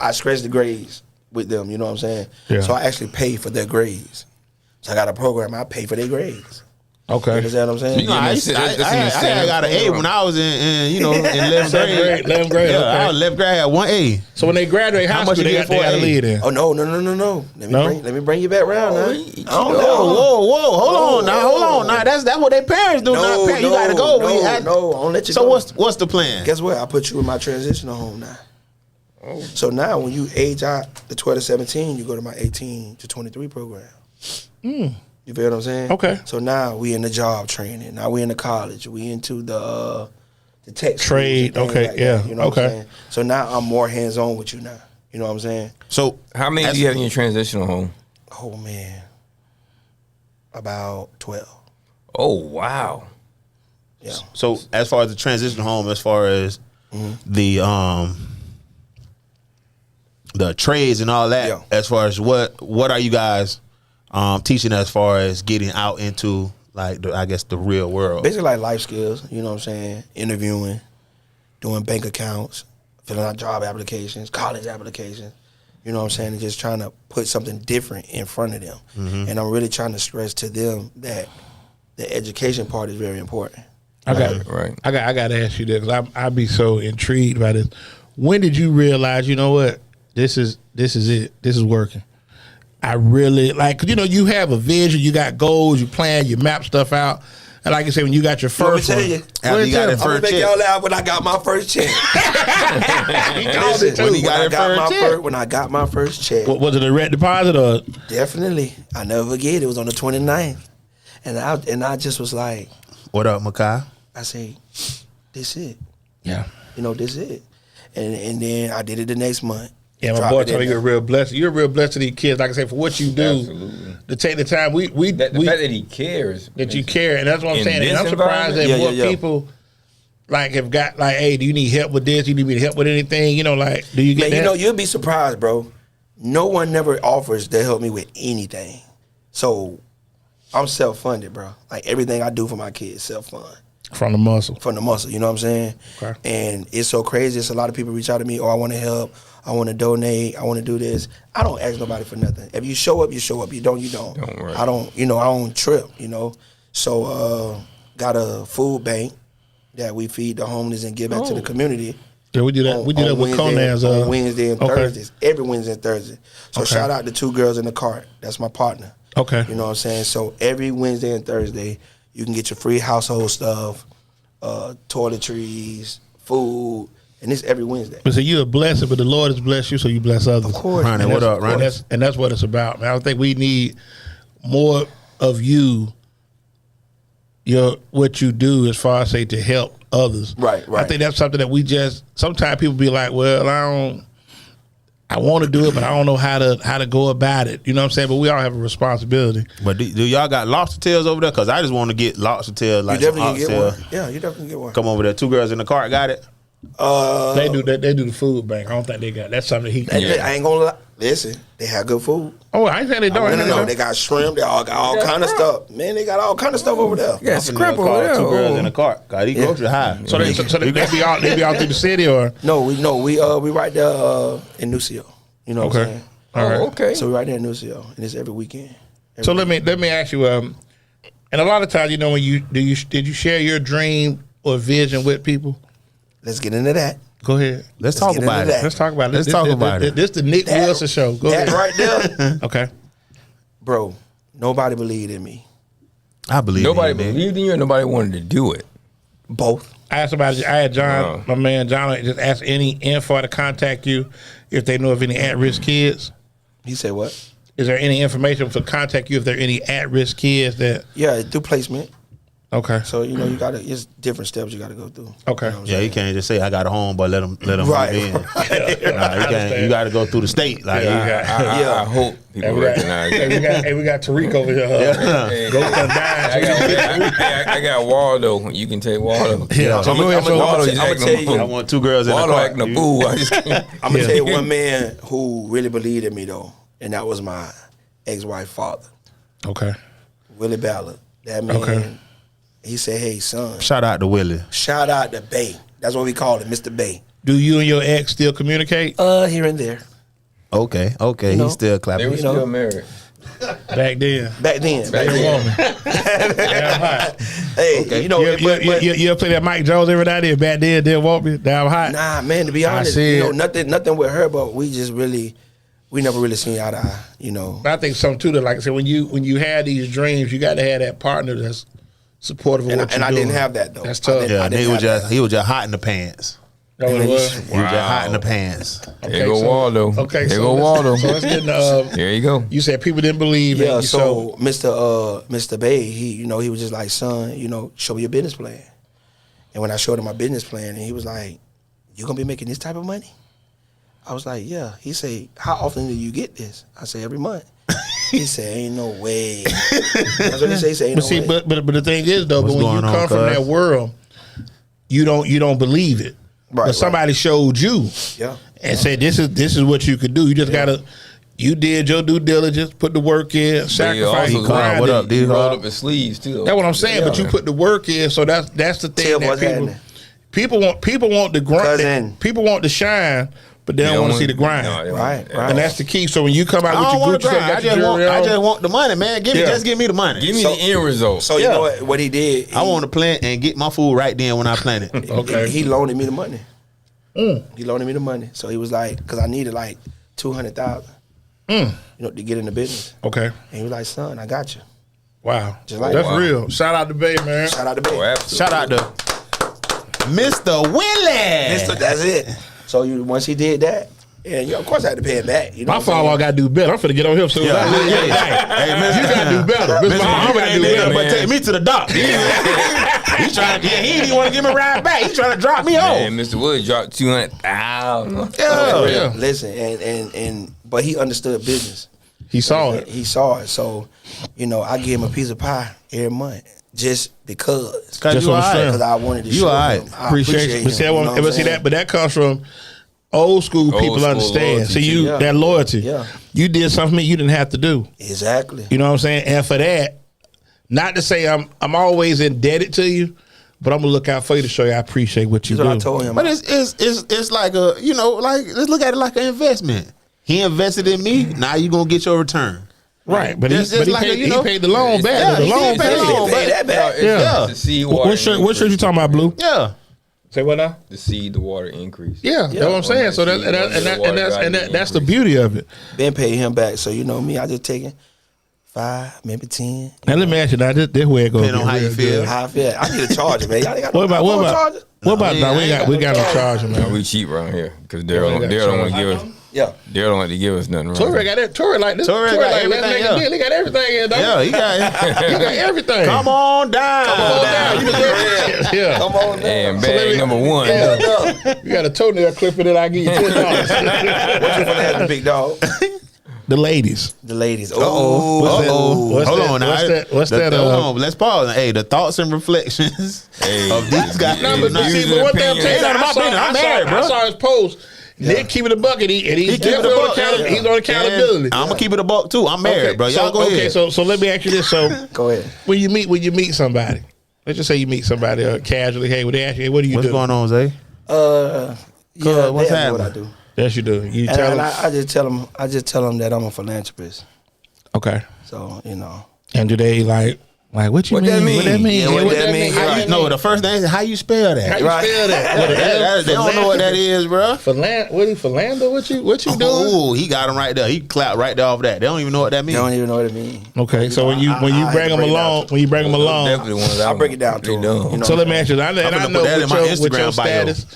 I scratch the grades with them. You know what I'm saying? Yeah. So I actually pay for their grades. So I got a program. I pay for their grades. Okay. You understand what I'm saying? I got an A when I was in 11th grade. 11th grade. Yeah, okay. I was 11th grade. I had 1A. So when they graduate high school, they got to lead in. Oh no! Let me bring you back around now. Whoa! Hold on now. That's what their parents do. No, you gotta go. I don't let you so go. what's the plan? Guess what? I put you in my transitional home now. Oh. So now when you age out the 12 to 17, you go to my 18 to 23 program. You feel what I'm saying? Okay. So now we in the job training. Now we in the college. We into the tech trade. Okay, like yeah. That, you know what I'm saying? So now I'm more hands on with you now. You know what I'm saying? So how many do you have in your transitional home? Oh man, about 12. Oh wow. Yeah. So as far as the transitional home, as far as the the trades and all that. Yeah. As far as what are you guys teaching as far as getting out into like I guess the real world? Basically like life skills, you know what I'm saying? Interviewing, doing bank accounts, filling out job applications, college applications. You know what I'm saying? And just trying to put something different in front of them. Mm-hmm. And I'm really trying to stress to them that the education part is very important. I got Right. I got to ask you this because I'd be so intrigued by this. When did you realize, you know what, this is it, this is working? I really like, you know, you have a vision, you got goals, you plan, you map stuff out. And like you say, when you got your first Let one, me tell you, After you got that I'm gonna first make check. y'all laugh when I got my first check. Listen, When he got that first check. when I got my first check, was it a direct deposit or? definitely, I never forget. It was on the 29th, and I just was like, What up, Makai? I say, this it, Yeah. you know, this it, and then I did it the next month. Yeah, my Dropped boy it told me in you're a real blessing. You're a real blessing to these kids. Like I say, for what you do, Absolutely. to take the time, The fact that he cares. that you care, and that's what I'm In saying. And this I'm surprised that environment? more people like have got like, hey, do you need help with this? You need me to help with anything? You know, like, do you get Man, that? you know, you'll be surprised, bro. No one never offers to help me with anything. So I'm self-funded, bro. Like everything I do for my kids, self-fund. From the muscle. From the muscle, you know what I'm saying? Okay. And it's so crazy. It's a lot of people reach out to me, oh, I want to help. I want to donate. I want to do this. I don't ask nobody for nothing. If you show up, you show up. You don't, you don't. Don't worry. I don't trip, you know. So got a food bank that we feed the homeless and give back to the community. Yeah, we do that. We do that with Conan's. On Wednesday and okay. Thursdays. Every Wednesday and Thursday. So Okay. shout out to Two Girls in the Cart. That's my partner. Okay. You know what I'm saying? So every Wednesday and Thursday, you can get your free household stuff, toiletries, food, and it's every Wednesday. But so you're a blessing, but the Lord has blessed you, so you bless others. Of course. Ronnie, And what that's- up, Ronnie? And that's what it's about, man. I think we need more of you, what you do as far as say to help others. Right. I think that's something that we just sometimes people be like, well, I want to do it, but I don't know how to go about it. You know what I'm saying? But we all have a responsibility. But do y'all got lobster tails over there? Because I just want to get lobster tails, like You some definitely can oxtail. get one. Yeah, you definitely get one. Come over there. Two Girls in the Cart got it. They do that. They do the food bank. I don't think they got that's something he can. Yeah. I ain't gonna lie. Listen, they have good food. Oh, I ain't saying they don't. No, they got shrimp. They all got all kind of stuff. Man, they got all kind of stuff over there. Yeah, I'm finna scrap call over there. Two Girls in the Cart. God, he grocery high. So they be out through the city or No, we right there in Nucio. You know what I'm okay. saying? All right. Oh, okay. So we right there in Nucio, and it's every weekend. So let me ask you. And a lot of times, you know, when did you share your dream or vision with people? Let's get into that. Go ahead. Let's talk get about into it. that. Let's talk about it. Let's talk about it. This the Nick Wilson show. Go that ahead. right there, Okay. bro. Nobody believed in me. I believe Nobody in you, man. believed in you and nobody wanted to do it. Both. I asked somebody. I had John, Wow. my man John, just ask any info to contact you if they know of any at-risk kids. He said what? Is there any information to contact you if there are any at-risk kids that? Yeah, do placement. Okay. So you know you gotta. It's different steps you gotta go through. Okay. You know what I'm Yeah, you saying? can't just say I got a home, but let them Right. move in. right. Nah, you can't. You got to go through the state. Like, I hope people recognize that. Hey, we got Tariq over here. Hey, Go come down. I got Waldo. You can take Waldo. Yeah. So go ahead. So Waldo, I'ma just tell acting you- I a fool. want Two Girls in the Waldo Cart. acting a fool. I just can't. I'm gonna tell you one man who really believed in me though, and that was my ex-wife father, Okay. Willie Ballard. That man. Okay. He said, "Hey son, Shout out to Willie. shout out to Bay. That's what we call it, Mr. Bay. Do you and your ex still communicate? Here and there. Okay, know, he's still They clapping. were still married. Back then. Back then. Back Every then. woman. Damn hot. Hey, you know, but- You ever play that Mike Jones every night there? Back then, didn't want me. Damn hot. nah, man. To be honest, see you know, it. nothing with her, but we never really seen eye to eye. You know, But I think something too that, like I said, when you have these dreams, you got to have that partner that's supportive of and, what you're I doing. didn't have that though. That's tough. Yeah, I didn't have he was just hot in the pants. That what it was? He was just hot in the pants. There go Waldo. Okay, There so go Waldo. So let's get into, There you go. you said people didn't believe in Yeah, you. so Mr. Bay, he was just like, son, show me your business plan. And when I showed him my business plan, and he was like, you gonna be making this type of money? I was like, yeah. He said, how often do you get this? I said, every month. He said, ain't no way. That's what he said. He said, ain't But no see, way. but the thing is though, What's but when you going on, come from cuz? that world, you don't believe it. but somebody showed you and said this is what you could do. You just gotta. You did your due diligence, put the work in, sacrifice, grind. What up, dude? Rolled up his sleeves too. That's what I'm saying. But you put the work in, so that's the thing that people want the grind. People want to shine, but they don't want to see the grind. Right. And that's the key. So when you come out with your Gucci, I just want the money, man. Just give me the money. Give me the end result. So you know what he did? I want to plant and get my food right then when I plant it. Okay. He loaned me the money. He loaned me the money. So he was like, because I needed like $200,000. You know, to get in the business. Okay. And he was like, son, I got you. Wow. Like that's real. Shout out to Bay, man. Shout out to Bay. Shout out to Mr. Willie. That's it. So once he did that, and of course I had to pay it back. You know my father got to do better. I'm finna get on him soon. Hey, man, you got to do better. Mr. Mahal got to do better. But take me to the dock. He didn't want to give me a ride back. He trying to drop me off. Man, Mr. Wood dropped 200,000. Yeah. Listen, and but he understood business. He saw it. He saw it. So, you know, I give him a piece of pie every month just because. Just because I wanted to show him. I appreciate him. But see that, but that comes from old school people understand. So that loyalty. Yeah. You did something you didn't have to do. Exactly. You know what I'm saying? And for that, not to say I'm always indebted to you, but I'm gonna look out for you to show you I appreciate what you do. What I told him. But it's like a, you know, like let's look at it like an investment. He invested in me. Now you gonna get your return. Right, but he paid the loan back. Yeah, the loan paid that back. Yeah. The seed water. What shirt you talking about, Blue? Yeah. Say what now? The seed, the water increase. Yeah, that's what I'm saying. So that's the beauty of it. Ben paid him back. So you know me, I just taking 5, maybe 10. Now let me ask you now. This way it goes. Depending on how you feel. How I feel. I need a charger, man. Y'all got what about? No, we got no charger, No, man. we cheap around here because Daryl don't want to give us. Yeah. Daryl don't like to give us nothing. Torre got it. Torre like this. Torre got everything. He got everything in. Yeah, he got everything. Come on down. Yeah. Come on down. And bag number one. You got a toenail clipper that I give you $10. What you finna have the big dog? The ladies. The ladies. Hold on now. What's that? Hold on. Let's pause. Hey, the thoughts and reflections of these guys. No, but one thing I'm telling you, I saw his post. Nick keeping the bucket, and he's definitely he's on accountability. I'm gonna keep it a buck too. I'm married, bro. Y'all go ahead. So let me ask you this. So go ahead. When you meet somebody, let's just say you meet somebody casually. Hey, when they ask you, hey, what do you do? What's going on, Zay? Yeah, what's happening? What I do. Yes, you do. You tell them. I just tell them that I'm a philanthropist. Okay. So you know. And do they like what you what mean? That mean? What that mean? Yeah, what that mean? How you, no, the first thing is how you spell that. How you spell that? They don't know what that is, bro. Philando? What you doing? Oh, he got him right there. He clapped right there off that. They don't even know what that means. They don't even know what it means. Okay, so when you bring them along, I'll break it down to them. You know so let me ask you. I know with your status.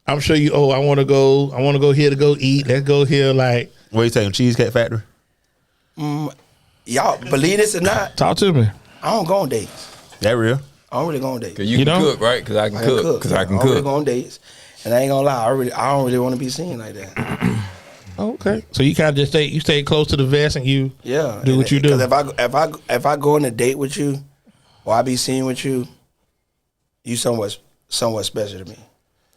I'm sure you. Oh, I want to go here to go eat. Let's go here. Like, where you taking Cheesecake Factory? Y'all believe this or not? Talk to me. I don't go on dates. That real? I don't really go on dates. Cause you can cook, right? Because I can cook. Because I can cook. I don't really go on dates, and I ain't gonna lie. I don't really want to be seen like that. Okay, so you kind of just stay close to the vest and you do what you do. Because if I go on a date with you, or I be seen with you, you somewhat special to me.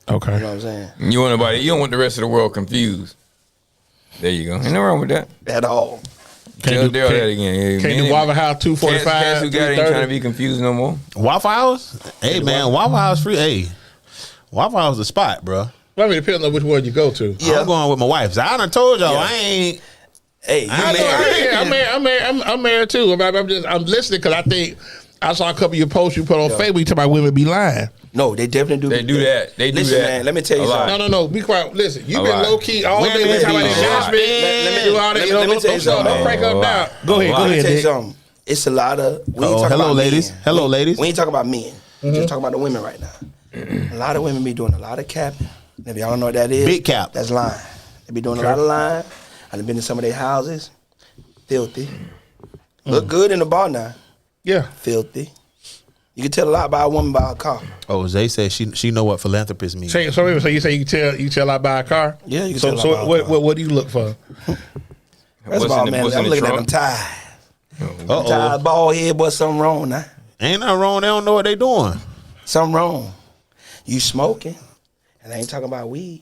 Okay, you know what I'm saying. You don't want the rest of the world confused. There you go. Ain't no wrong with that at all. Tell Daryl that again. Can't do Waffle House 245. Cats who got it ain't trying to be confused no more. Waffle House? Hey man, Waffle House free. Hey, Waffle House is the spot, bro. I mean, depending on which one you go to. Yeah, I'm going with my wife. So I done told y'all I ain't. Hey, I'm married too. I'm listening because I think I saw a couple of your posts you put on Facebook. You talk about women be lying. No, they definitely do. They do that. They do Listen, that. man, let me tell you something. No. Be quiet. Listen, you've been low key all day. We talking about investment. Let me do all that. Let me tell you something. Don't break up now. Go ahead. Let me tell you something. It's a lot of. Hello, ladies. Hello, ladies. We ain't talking about men. Just talking about the women right now. A lot of women be doing a lot of capping. If y'all don't know what that is, big cap. That's lying. They be doing a lot of lying. I've been in some of their houses. Filthy. Look good in the bar now. Yeah. Filthy. You can tell a lot by a woman by a car. Oh, Zay said she know what philanthropist means. So you say you tell a lot by a car? Yeah, you can tell a lot by a car. What do you look for? First of all, man, I'm looking at them tired. Tired, bald head, but something wrong now. Ain't nothing wrong. They don't know what they doing. Something wrong. You smoking, And I ain't talking about weed.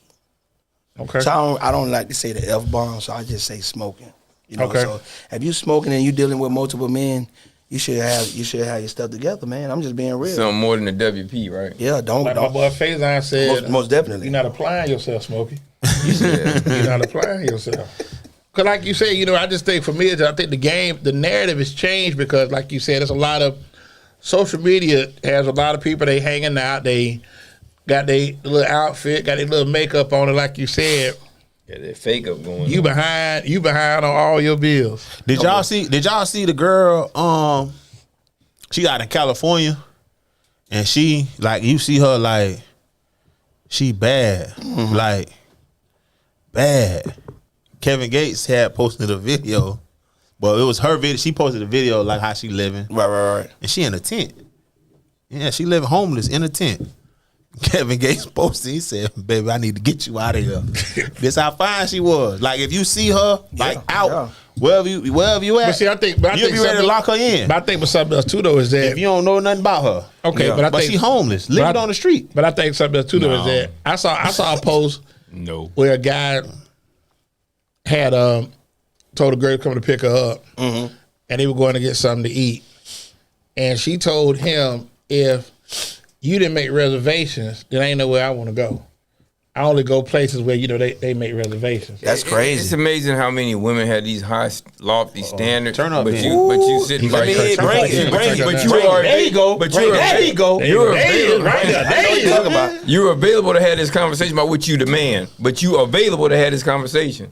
Okay. So I don't like to say the F-bomb, so I just say smoking. You know, Okay. so if you smoking and you dealing with multiple men, you should have your stuff together, man. I'm just being real. Something more than the WP, right? Yeah, don't. Like my boy Faison said, Most definitely. You're not applying yourself, Smokey. You're not applying yourself. Because like you say, I just think for me, I think the narrative has changed because like you said, there's a lot of, social media has a lot of people, they hanging out, they got their little outfit, got their little makeup on it, like you said. Yeah, that fake up going You behind on all your bills. Did y'all see the girl, she got in California and she, like, you see her, like, she bad. Like, bad. Kevin Gates had posted a video. Well, it was her video. She posted a video like how she living. Right. And she in a tent. Yeah, she living homeless in a tent. Kevin Gates posted, he said, baby, I need to get you out of here. This how fine she was. Like, if you see her, like, out, wherever you at, But see, I think you'll be ready to lock her in. But I think something else too, though, is that If you don't know nothing about her. okay, Yeah. but I think she homeless, living on the street. But I think something else too, though, is that I saw a post No. where a guy had told a girl to come to pick her up, and he was going to get something to eat, and she told him, if you didn't make reservations, then ain't nowhere I want to go. I only go places where they make reservations. That's crazy. It's amazing how many women have these high, lofty standards. Turn up, but man. you sitting Let by me hear, bring it. But you are There you go. But you're There you go. You're There you available. go. Right there. I know what you're talking about. You're available to have this conversation about what you demand, but you available to have this conversation.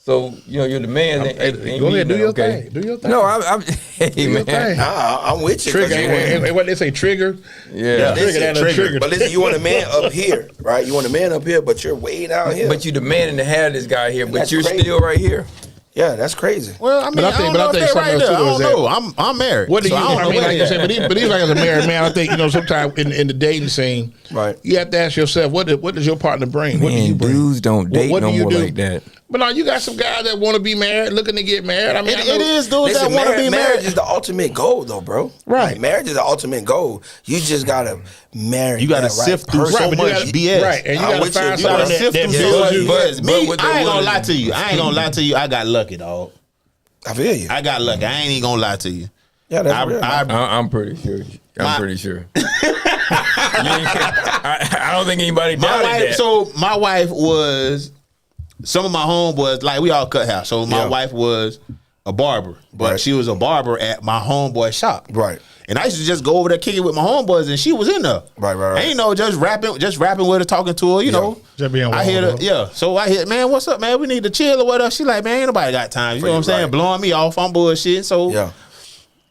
So your demand. Go ahead, do your thing. Do your thing. No, I'm hey Do your man. thing. Nah, I'm with you. Trigger. 'cause And what they say, trigger. Yeah. Trigger that trigger. But listen, you want a man up here, right? You want a man up here, but you're way down here. But you demanding to have this guy here, but That's you're crazy. still right here. Yeah, that's crazy. Well, I mean, But I I, think- don't but I know think if they something right else there. I too is don't that- know. I'm married. What do so you? I don't know Like what I they said, at. but even like as a married man, I think sometimes in the dating scene, Right. you have to ask yourself, what does your partner bring? What do you Man, bring? dudes don't date What no do you more do? like that. But no, you got some guys that want to be married, looking to get married. I mean, It is dudes Listen, that want to be marriage married. is the ultimate goal, though, bro. Right. Like, marriage is the ultimate goal. You just gotta marry. You gotta that right sift through person. so but you much gotta- BS. Right, and you I'm got to with you. find You You gotta someone sift that through builds so much you. BS. Me, with the I ain't gonna women- lie to you. I ain't gonna lie to you. I got lucky, dog. I feel you. I got lucky. I ain't even gonna lie to you. Yeah, that's real. I'm pretty sure. I'm pretty sure. I don't think anybody My doubted wife, that. so my wife was, some of my homeboys, like we all cut hair. So my Yeah. wife was a barber, but Right. she was a barber at my homeboy shop. Right. And I used to just go over there kicking with my homeboys, and she was in there. Right. Ain't no just rapping with her, talking to her, you know. Just being I hear warm, her, yeah. So I hear, man, what's up, man? We need to chill or whatever. She like, man, ain't nobody got time. You know what I'm saying? Right. Blowing me off. I'm bullshit. So Yeah.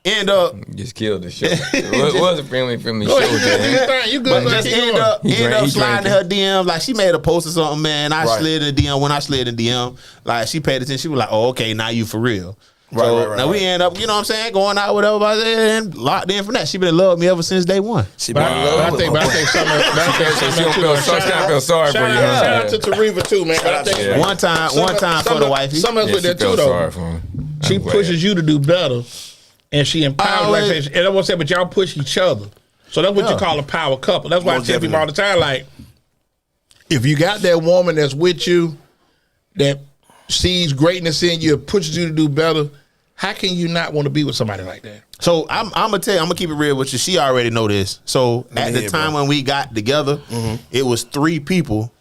end up, Just killed the show. It was a friendly Go show. ahead, you do your man. thing. You good? but Let's just keep end going. up, He sliding drank. her DM. Like she made a post or something, man. I Right. slid in the DM. When I slid in the DM, like she paid attention. She was like, oh, okay, now you for real. Right, So right. now we end up, you know what I'm saying, going out with everybody and locked in from that. She been in love with me ever since day one. She But been in love I with think my boy. something. She don't feel sorry for you. Shout huh? out to Tarifa too, man. But I think Yeah. One time for the wifey. Some else Yeah, with she that too, felt though. sorry for him. She I'm glad. pushes you to do better, and she empowers. Like I Always- said, and I won't say, but y'all push each other. So that's what you Yeah. call a power couple. That's why Most I tell people all definitely. the time, like, if you got that woman that's with you, that sees greatness in you, pushes you to do better, how can you not want to be with somebody like that? So I'm gonna tell you, I'm gonna keep it real with you. She already know this. So at the hear, time bro. when we got together, it was 3 people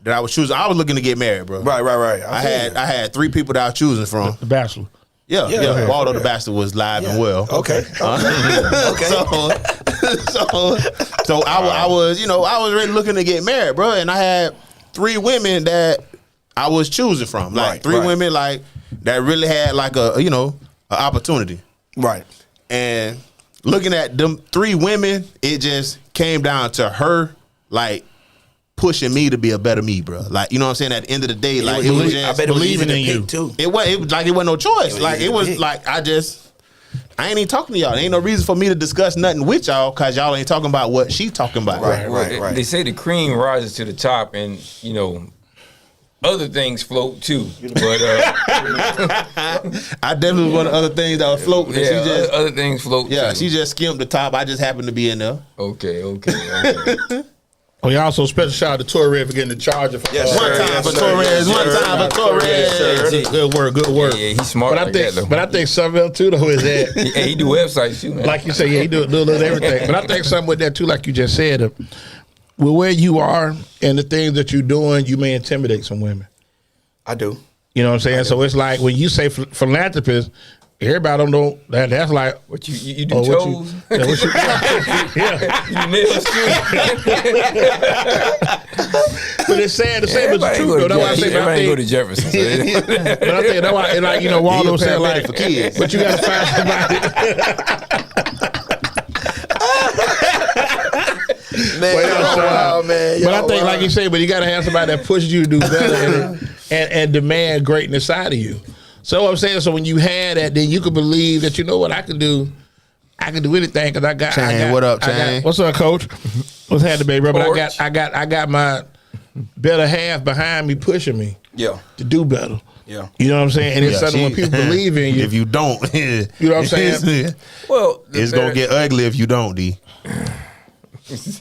that I was choosing. I was looking to get married, bro. Right. I had 3 people that I was choosing from. The Bachelor. Yeah. Yeah. Waldo the Bastard was live and well. Okay. Okay. So I was, I was really looking to get married, bro. And I had 3 women that I was choosing from, like Right, 3 right. women like that really had like a opportunity. Right. And looking at them 3 women, it just came down to her like pushing me to be a better me, bro. Like, you know what I'm saying? At the end of the day, like it was I just bet it was easy believing to in pick you. too. it was like it wasn't no choice. was Like easy it to was pick. like I ain't even talking to y'all. There ain't no reason for me to discuss nothing with y'all because y'all ain't talking about what she talking about. Right. They say the cream rises to the top, and other things float too. But I definitely was one of the other things that was floating. yeah, She just, other things float. yeah, too. she just skimmed the top. I just happened to be in there. Okay. Oh, yeah, also special shout out to Torres for getting the charger. For, Yes, One sir. time Yes, for sir. Torres. Yes, One sir. time for Torres. Yes, Good work, good work. Yeah, he's smart But I like think, that, though. but I think something else too though is that, Yeah, he do websites too, man. like you say, yeah, he do a little everything. But I think something with that too, like you just said, with where you are and the things that you're doing, you may intimidate some women. I do. You know what I'm saying? So it's like when you say philanthropist, everybody don't know that. That's like what you do oh, what you- toes? yeah, what you- yeah. You nails too? But it's sad to say, but it's Everybody true. go to Though. That's why I say, but I Everybody go think, to Jefferson. So but I think that's why, and like you know, Waldo He a said, like paramedic for kids. but you got to find somebody. Man, Well, man. But I think, like you say, but you got to have somebody that pushes you to do better and demand greatness out of you. So what I'm saying, so when you had that, then you could believe that you know what I can do. I can do anything because I got. Chang, what up, Chang? What's up, Coach? What's happening, baby? But Porch. I got my better half behind me pushing me Yeah. to do better. Yeah. You know what I'm saying? And it's Yeah, something when people believe in you. If you don't, you know what I'm saying? well, It's gonna get ugly if you don't, D.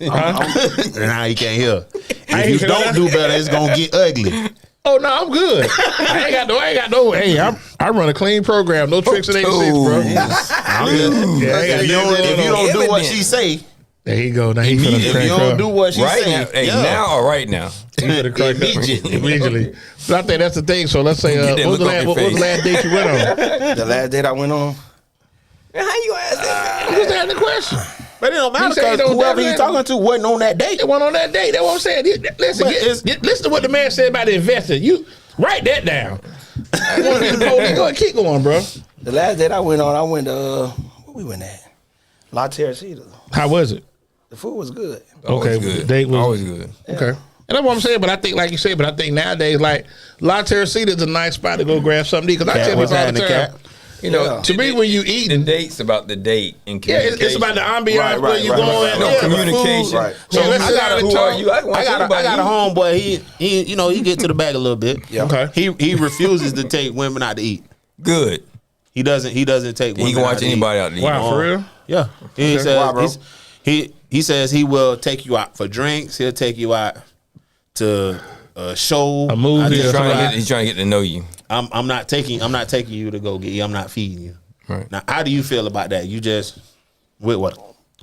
Nah, you can't hear. If you don't do better, it's gonna get ugly. Oh no, I'm good. I ain't got no. Hey, I run a clean program. No tricks and exits, bro. I'm good. Yeah, I If got you don't do what Evident. she say, There you go. Now he finna if crank you don't up. do what she right say, now. Hey, yeah. now or right now? He finna crank up immediately. But I think that's the thing. So let's say, Get that what was look on your the face. last date you went on? The last date I went on, Man, how you ask that? Who's asking the question? But it don't matter He said he because don't whoever do he's that. talking to wasn't on that date. They went on that date. That's what I'm saying. Listen, But it's- listen to what the man said about the investor. You write that down. I want to go ahead, keep going, bro. the last date I went on, I went where we went at? La Teresita. How was it? The food was good. Always Okay, good. the date was- Always good. Okay. And that's what I'm saying. But I think, like you said, but I think nowadays, like La Teresita is a nice spot to go grab something to eat. Because I Cat, tell what's people all the happening, time. Cat? You know, Yeah. To me, when you the eating, date's about the date and yeah, it's about the ambiance Right, where right, you right, going. right, right. No, yeah, the communication. food. Right. So So let's I sit got down a- and who are talk. you? I I got a homeboy. He you know he get to the bag a little bit. Yeah. Okay. He refuses to take women out to eat. Good. He doesn't take women He can out watch to eat. anybody out to eat. Wow, for real? Yeah. He says Why, bro? he says he will take you out for drinks. He'll take you out to a show, A movie I or just He's try- something. he's trying to get to know you. I'm not taking you to go get you. I'm not feeding you. Right. Now, how do you feel about that? You just with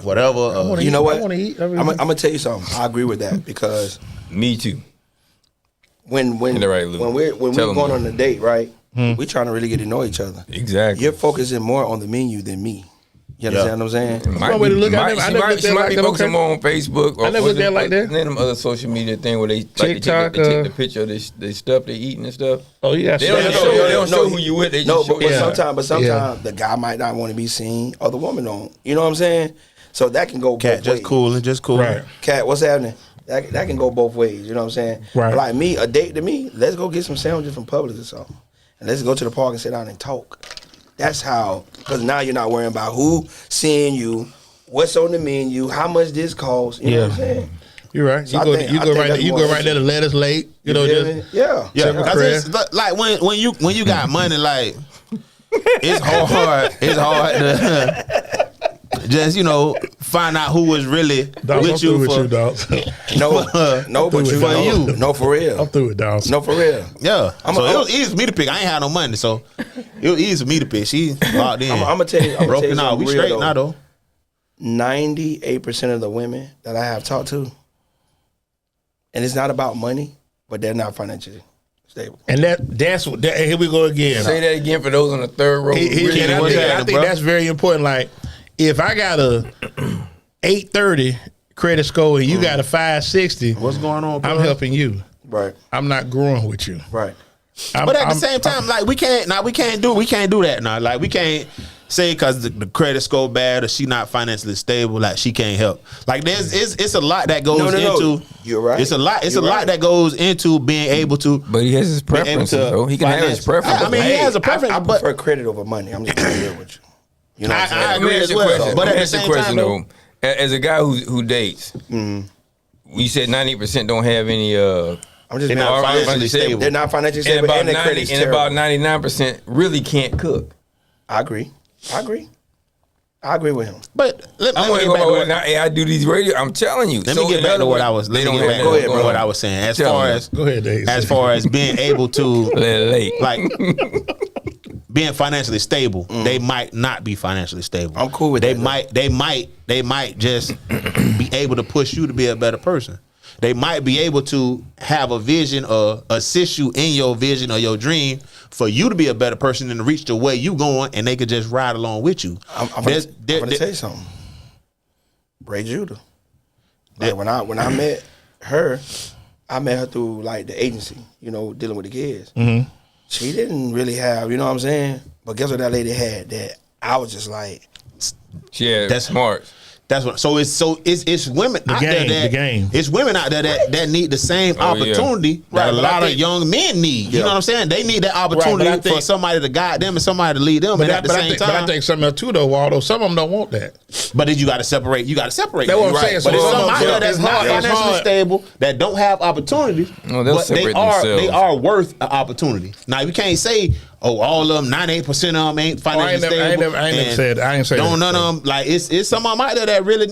whatever. You know what? I want to eat. I'm gonna tell you something. I agree with that because Me too. when In the right loop. when we're Tell 'em going that. on a date, right? We're trying to really get to know each other. Exactly. You're focusing more on the menu than me. You understand what I'm saying? Might one way to be- look at might- it. I she never might, looked she at it might like be that, posting okay. more on Facebook. Or I never looked at it like that. Then them other social media thing where they like TikTok, they take the picture of the stuff they eating and stuff. Oh, yeah. They don't so- show, no, they don't no, show he- who you with. They No, just show but you. sometimes the guy might not want to be seen, or the woman don't. You know what I'm saying? So that can go Cat both just ways. cooling, just cooling. Right. Cat, what's happening? That can go both ways. You know what I'm saying? Right. Like me, a date to me, let's go get some sandwiches from Publix or something, and let's go to the park and sit down and talk. That's how, because now you're not worrying about who seeing you, what's on the menu, how much this costs. You know what I'm saying? You're right. So I think right. that's You more go right there to let us late. You know, feel just me? Yeah. Yeah, Simple because prayer. it's like when you got money, like it's hard. It's hard to just find out who was really Dogs, I'm with through you with for you, dogs. No, but through you with know, you. no, for real. I'm through with dogs. No, for real. Yeah. I'm So a- it was easy for me to pick. I ain't had no money, so it was easy for me to pick. She locked in. I'm gonna tell you, broken out. We something real, straight now though. 98% of the women that I have talked to, and it's not about money, but they're not financially stable. And that's what. Here we go again. Say that again for those on the third row. And I what's think, happening, bro? that's very important. Like, if I got a 830 credit score and you got a 560, What's going on, bro? I'm helping you. Right, I'm not growing with you. right. But at the same time, like we can't do that now. Like we can't say because the credit score bad or she not financially stable, like she can't help. Like it's a lot that goes No. into. You're right. It's a lot. It's You're a lot right. that goes into being able to. But he has his preferences, though. He can have his preferences. I mean, he has a preference, I but prefer credit over money. I'm just being real with you. You know what I'm I saying? agree Let me as ask you a well. question. But Let at me the ask you a same question, time, though. As a guy who dates, you said 90% don't have any. I'm just They're being not honest. financially stable. They're not financially And stable, about and their credit's 90, and terrible. about 99% really can't cook. I agree. I agree with him. But let me I'm get gonna back to go what, now. I do these radio. I'm telling you. let me get back to what I was. Let me get back to what I was saying. As Tell far me. as Go ahead, Dave. as far as being able to late. like being financially stable, they might not be financially stable. I'm cool with they that, They might just be able to push you to be a better person. They might be able to have a vision or assist you in your vision or your dream for you to be a better person and to reach the way you going, and they could just ride along with you. I'm gonna tell you something. Ray Judah. Like when I met her through like the agency, you know, dealing with the kids. Mm-hmm. She didn't really have, you know what I'm saying? But guess what that lady had that I was just like, Yeah, That's smart. That's what. So it's women out there that it's women out there that need the same opportunity that a lot of young men need. You know what I'm saying? They need that opportunity for somebody to guide them and somebody to lead them. But at the same time, but I think something else too, though, Waldo. Some of them don't want that. But then you got to separate. You got to separate. That's what I'm saying. But So some out there that's not it's financially hard. stable, that don't have opportunities, No, they'll but they separate are themselves. worth an opportunity. Now you can't say, oh, all of them, 98% of them ain't financially stable. I ain't say don't none of them. Like it's some of them out there that really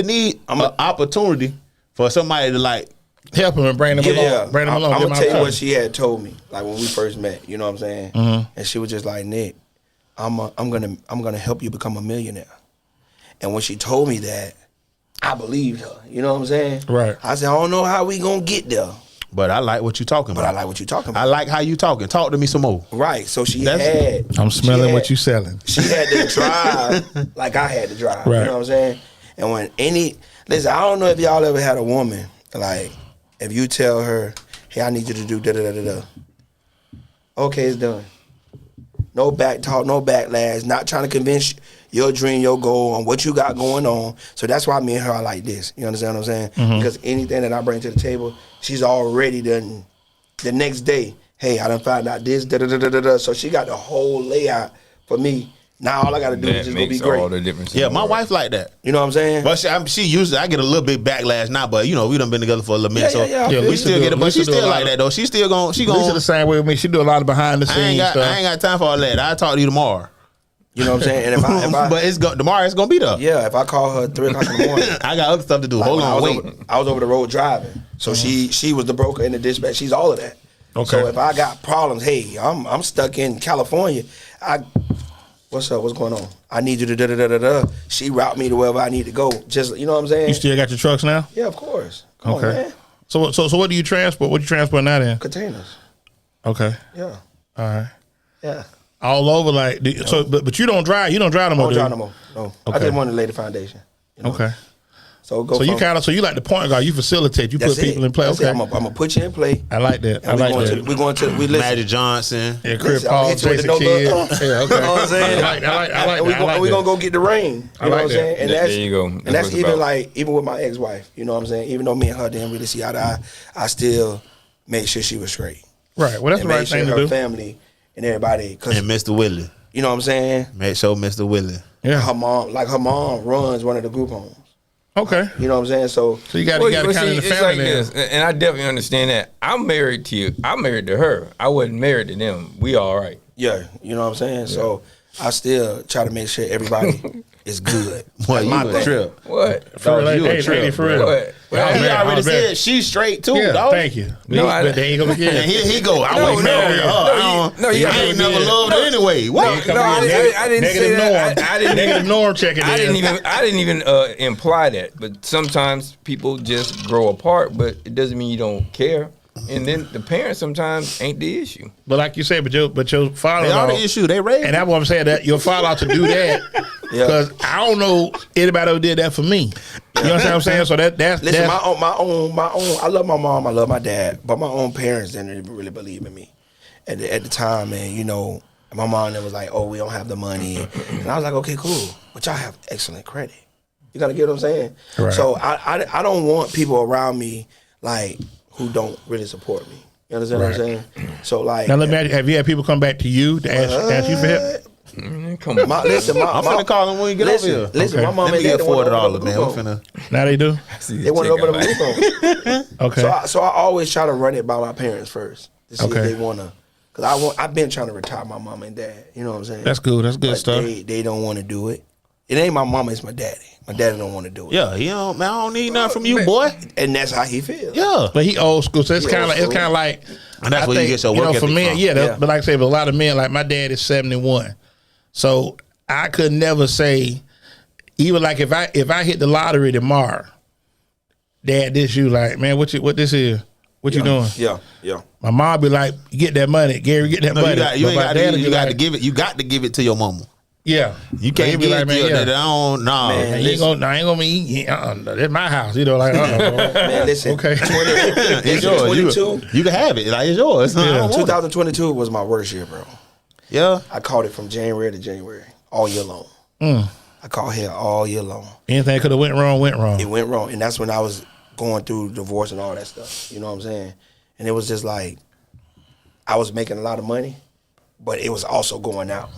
need an opportunity for somebody to like help them and bring them along. Bring them along. I'm gonna tell you what she had told me, like when we first met. You know what I'm saying? Mm-hmm. And she was just like, Nick, I'm gonna help you become a millionaire. And when she told me that, I believed her. You know what I'm saying? Right. I said, I don't know how we gonna get there, but I like what you talking about. but I like what you talking about. I like how you talking. Talk to me some more. Right. So I'm smelling what you selling. She had to drive like I had to drive. Right. You know what I'm saying? And when listen, I don't know if y'all ever had a woman, like, if you tell her, hey, I need you to do da-da-da-da-da. Okay, it's done. No back talk, no backlash, not trying to convince your dream, your goal, on what you got going on. So that's why me and her are like this. You understand what I'm saying? Mm-hmm. Because anything that I bring to the table, she's already done the next day. Hey, I done found out this, da-da-da-da-da. So she got the whole layout for me. Now all I got to do is just go be great. All the difference. Yeah, my wife like that. You know what I'm saying? But she usually, I get a little bit backlash now, but you know, we done been together for a little minute, Yeah, we still get it. But she still like that though. She still gon' Lisa the same way with me. She do a lot of behind the scenes stuff. I ain't got time for all that. I'll talk to you tomorrow. You know what I'm saying? And if I but tomorrow it's gonna be there. yeah, if I call her at 3 o'clock in the morning, I got other stuff to do. like Hold when on, wait. I was over the road driving, so she was the broker and the dispatch. She's all of that. Okay. So if I got problems, hey, I'm stuck in California. What's up? What's going on? I need you to da da da da da. She route me to wherever I need to go. Just you know what I'm saying? You still got your trucks now? Yeah, of course. Come on, Okay. man. So what do you transport? What you transport now then? Containers. Okay. Yeah. All right. Yeah. All over like but you don't drive. You don't drive no I more. don't do drive you? no more. No. Okay. I just wanted to lay the foundation. You know? Okay. So go. So you like the point guard. You facilitate. You put people in play. That's Okay. I'm gonna put you in play. I like that. I And like we're going to listen. Magic Johnson. Yeah, Chris Listen, Paul, I'll hit you with Jason the no Kidd. look. Yeah, okay. You know what I'm saying? I like that. And we I like gonna that. go get the rain. You know what I'm saying? And There that's you go. And That's that's what it's even about. like even with my ex-wife. You know what I'm saying? Even though me and her didn't really see eye to eye, I still made sure she was straight. Right. Well, that's And the right made sure thing to her do. family and everybody, cause And Mr. Willie. you know what I'm saying? Make sure Mr. Willie. Yeah. Her mom runs one of the group homes. Okay. You know what I'm saying? So So you got Well, to count in the it's family like there. this, and I definitely understand that. I'm married to you. I'm married to her. I wasn't married to them. We all right. yeah, you know what I'm saying? So I still try to make sure everybody is good. Boy, That's you my a thing. trip. What? For real, you a hey, trip, lady, for real. What? Well, He man, I already was very- said she's straight too, Yeah, dog. thank you. No, But they ain't gonna get And it. he go. I No, wasn't no, married to her. I ain't never loved her anyway. What? No, I didn't Negative say that. norm. I didn't Negative norm checking. I didn't even imply that. But sometimes people just grow apart, but it doesn't mean you don't care. And then the parents sometimes ain't the issue. But like you said, but your father. They are the issue. They raised. And that's what I'm saying. That your father ought to do that. Yeah. Because I don't know anybody who did that for me. You know what I'm saying? So that's Listen, my own. I love my mom. I love my dad, but my own parents didn't really believe in me at the time. And you know, my mom was like, "Oh, we don't have the money," and I was like, "Okay, cool, but y'all have excellent credit." You gotta get what I'm saying. Right. So I don't want people around me like who don't really support me. You understand what I'm saying? So like, now let me ask you, have you had people come back to you to ask you for help? Come on. I'm finna call him when we get over here. Listen, Okay. my mom Let me and dad get want to $40, open up man. a We group home. finna. Now they do. They want to open up a group home. Okay. So I always try to run it by my parents first to see Okay. if they want to. Because I've been trying to retire my mom and dad. You know what I'm saying? That's good. That's good But stuff. They don't want to do it. It ain't my mama, it's my daddy. My daddy don't want to do it. Yeah, he don't. Man, I don't need nothing from you, boy. And that's how he feels. Yeah, But he old school, so it's kind of like, and that's I where think, you get your work for ethic men, from. yeah. But like I say, but a lot of men, like my dad is 71, so I could never say, even like if I hit the lottery tomorrow, Dad, this you like, man, what this is? What you doing? Yeah. My mom be like, get that money, Gary, get that money. You But my got dad to be you got like, to give it. You got to give it to your mama. Yeah, You can't be give like, it man, to yeah. that. I don't. No, Man, I ain't gonna be. That's my house. You know, like, Man, listen. okay. it's yours. 22. You can have it. Like it's yours. I don't want it. 2022 was my worst year, bro. Yeah. I caught it from January to January, all year long. I caught hell all year long. Anything could have went wrong, went wrong. It went wrong, and that's when I was going through divorce and all that stuff. You know what I'm saying? And it was just like I was making a lot of money, but it was also going out.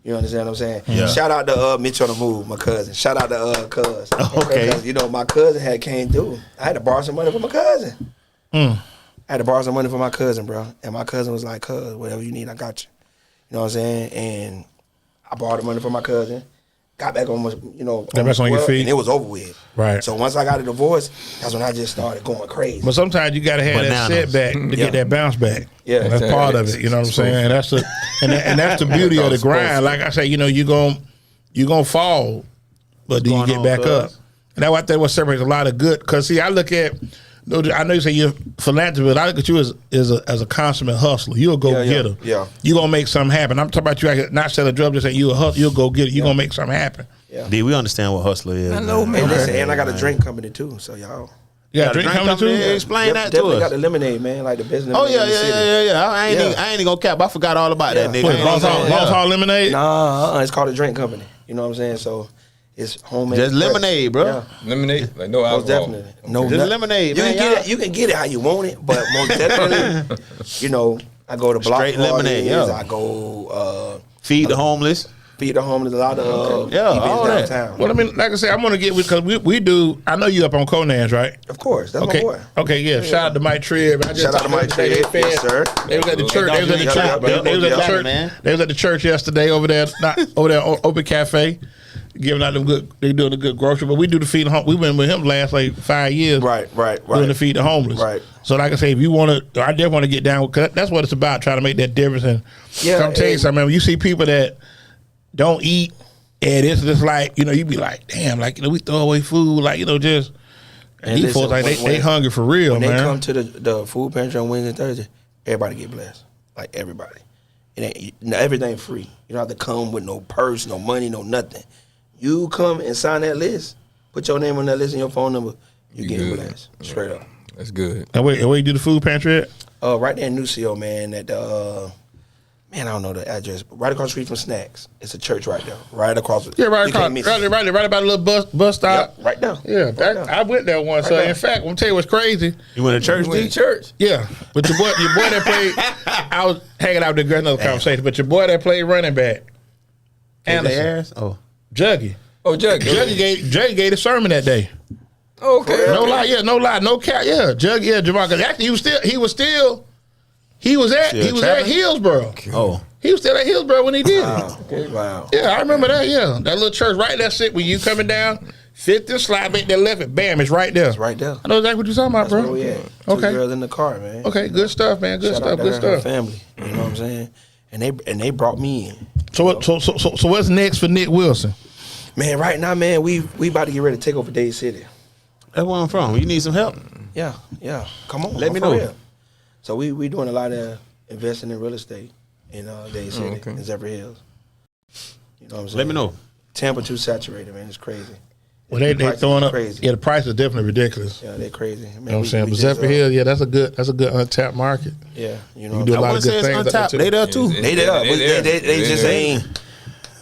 You understand what I'm saying? Yeah. Shout out to Mitch on the Move, my cousin. Shout out to Cuz. Okay. Because, you know, my cousin had came through. I had to borrow some money from my cousin. I had to borrow some money from my cousin, bro. And my cousin was like, cuz, whatever you need, I got you. You know what I'm saying? And I borrowed the money from my cousin. Got back on my, Got back on your feet. and it was over with. Right. So once I got a divorce, that's when I just started going crazy. But sometimes you got to have that Bananas. setback to get that bounce back. Yeah. That's part of it. You know what I'm saying? And that's the beauty of the grind. Like I say, you gonna fall, but then you get back up. And that's what I think what separates a lot of good. Because see, I look at. I know you say you're philanthropist. I look at you as a consummate hustler. You'll go get her. Yeah. You gonna make something happen. I'm talking about you out here not selling drugs. Just saying you a hustler. You'll go get it. You gonna make something happen. Yeah. D, we understand what hustler is. I know, man. And listen, and I got a drink company too, so y'all. You got a drink coming too? Explain that to Definitely us. got the lemonade, man, like the business. Oh in the city. yeah. I ain't even gonna cap. I forgot all about that, nigga. What, I ain't gonna say- Boss Hall Lemonade? Nah, it's called a drink company. You know what I'm saying? So it's homemade. Just fresh. lemonade, bro. Yeah. Lemonade, like no Most alcohol. definitely. No, Just lemonade, man. You can get it how you want it, but most definitely, I go to block Straight lemonade, parties, yeah. I go Feed the homeless. feed the homeless. A lot of all events that. downtown. Well, I mean, like I said, I'm gonna get because we do. I know you up on Conan's, right? Of course, that's Okay. my boy. Okay, yeah. Shout out to Mike Tribb. Shout out to Mike Tribb, yes, sir. They was at the church. They was at the Yeah, church. yeah, They was at the yeah, church. man. They was at the church yesterday over there. Not over there, Open Cafe, giving out them good. They doing a good grocery, but we do the feed the home. We been with him last like 5 years. Right. Doing the feed the homeless. Right. So like I say, if you want to, I definitely want to get down because that's what it's about. Trying to make that difference. And Yeah, I'm tell you something. Man, when you see people that don't eat, and it's just like you be like, damn, like we throw away food, like just. And these listen, folks like when- they hungry for real, When man. they come to the food pantry on Wednesday and Thursday, everybody get blessed. Like everybody. It ain't everything free. You don't have to come with no purse, no money, no nothing. You come and sign that list, put your name on that list and your phone number, you getting good. blessed. Straight up. That's good. And where you do the food pantry at? Right there in Nucio, man, at the man, I don't know the address, but right across the street from Snacks. It's a church right there. Right across Yeah, right you across, can't miss it. right about a little bus stop. Yep, right there. Yeah, Right there. I went there once. So there. in fact, I'm gonna tell you what's crazy. You went to church, You went D? to church. Yeah, but your boy that played, I was hanging out with another conversation. But your boy that played running back, Anderson, Harris? Oh. Juggy, Oh, Juggy. Juggy gave the sermon that day. Okay. No lie, no cap. Yeah, Juggy, yeah, Jamal. Cause actually, he was at Hillsboro. Oh. He was still at Hillsboro when he did it. Wow. Yeah, I remember that. Yeah, that little church right there. Sit when you coming down, 50th slide, make that left, and bam, it's right there. It's right there. I know exactly what you're talking about, That's bro. where we at. Okay. Two girls in the car, man. Okay, good stuff, man. Good Shout stuff. out to Good her and her stuff. family. You know what I'm saying? And they brought me in. So what's next for Nick Wilson? Man, right now, man, we about to get ready to take over Dade City. That's where I'm from. You need some help? Yeah. Come on. Let me for know. real. So we doing a lot of investing in real estate in Dade City okay. and Zephyr Hills. You know what I'm saying? Let me know. Tampa too saturated, man. It's crazy. Well, they prices throwing is up. crazy. Yeah, the price is definitely ridiculous. Yeah, they're crazy. Man, You know what I'm saying? But Zephyr Hill, yeah, that's a good untapped market. Yeah, you know. You do a I lot want of to say good it's things. untapped. They They there too. They there. They just ain't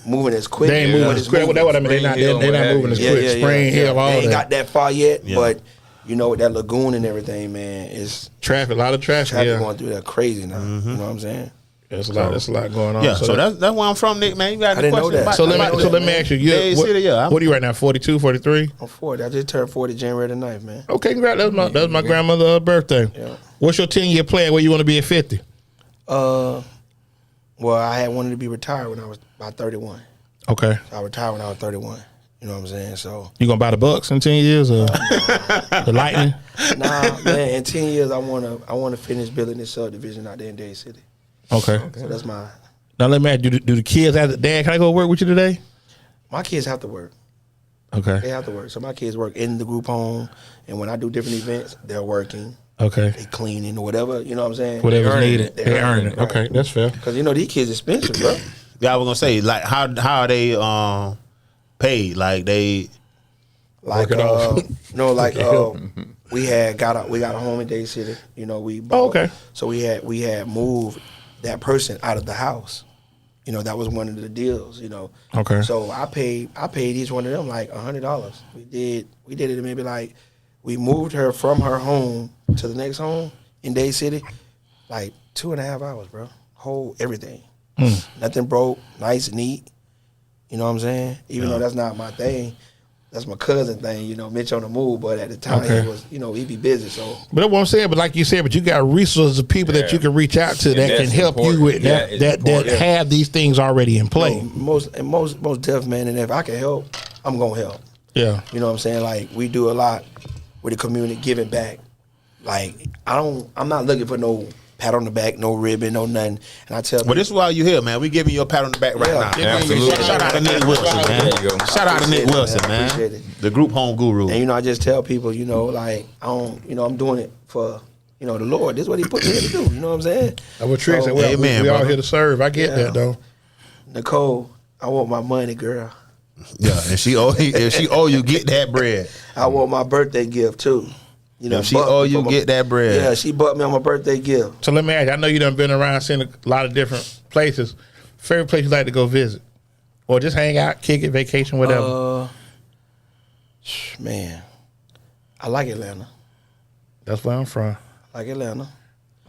moving as quick. ain't moving as quick. That's what I mean. They're not moving as quick. Spring Hill, all They ain't that. got that far yet, Yeah. but you know, with that lagoon and everything, man, it's Traffic, a lot of traffic. traffic Yeah, going through there crazy now. You know what I'm saying? there's a lot going on. Yeah, so that's where I'm from, Nick, man. You got I any didn't know questions that. about so let me ask you. Dade City, yeah. What are you right now? 42, 43? I'm 40. I just turned 40 January the 9th, man. Okay, congrats. That was my grandmother's birthday. Yeah. What's your 10-year plan? Where you want to be at 50? Well, I had wanted to be retired when I was about 31. Okay. I retired when I was 31. You know what I'm saying? So You gonna buy the Bucks in 10 years or the Lightning? nah, man. In 10 years, I wanna finish building this subdivision out there in Dade City. Okay. So that's my. Now let me ask, do the kids have Dad, can I go work with you today? My kids have to work. Okay. They have to work. So my kids work in the group home, and when I do different events, they're working. Okay. They cleaning or whatever. You know what I'm saying? Whatever's earning needed. it. They earn it. Okay, that's fair. Because these kids expensive, bro. Yeah, I was gonna say like how are they paid? Like they Like Work it off. we got a home in Dade City. You know, we bought, okay. So we had moved that person out of the house. You know, that was one of the deals. You know, Okay. So I paid each one of them like $100. We did it maybe like we moved her from her home to the next home in Dade City, like 2.5 hours, bro. Whole everything, nothing broke, nice and neat. You know what I'm saying? Even though that's not my thing. That's my cousin thing, you know, Mitch on the move, but at the time Okay. he was, he be busy, so. But that's what I'm saying. But like you said, but you got resources of people that you can reach out to And that can that's help you important. with Yeah, that it's that important. have these things already in play. Most deaf man, and if I can help, I'm gonna help. Yeah. You know what I'm saying? Like we do a lot with the community, giving back. Like I'm not looking for no pat on the back, no ribbon, no nothing. And I tell well, people, this is why you here, man. We giving you a pat on the back right now. Yeah, absolutely. Shout out to Nick Wilson, man. There you go. Shout out to Nick Appreciate it, Wilson, man. man. Appreciate it. The group home guru. and I just tell people, like I don't, I'm doing it for, the Lord. This is what He put me here to do. You know what I'm saying? That's what Trick said. So, Well, amen, we all brother. here to serve. I get that though. Nicole, I want my money, girl. Yeah, and if she owe you, get that bread. I want my birthday gift too. If she buck owe me you, for get that bread. Yeah, she bought me on my birthday gift. So let me ask you, I know you done been around, seen a lot of different places. Favorite place you like to go visit? Or just hang out, kick it, vacation, whatever. Man, I like Atlanta. That's where I'm from. I like Atlanta.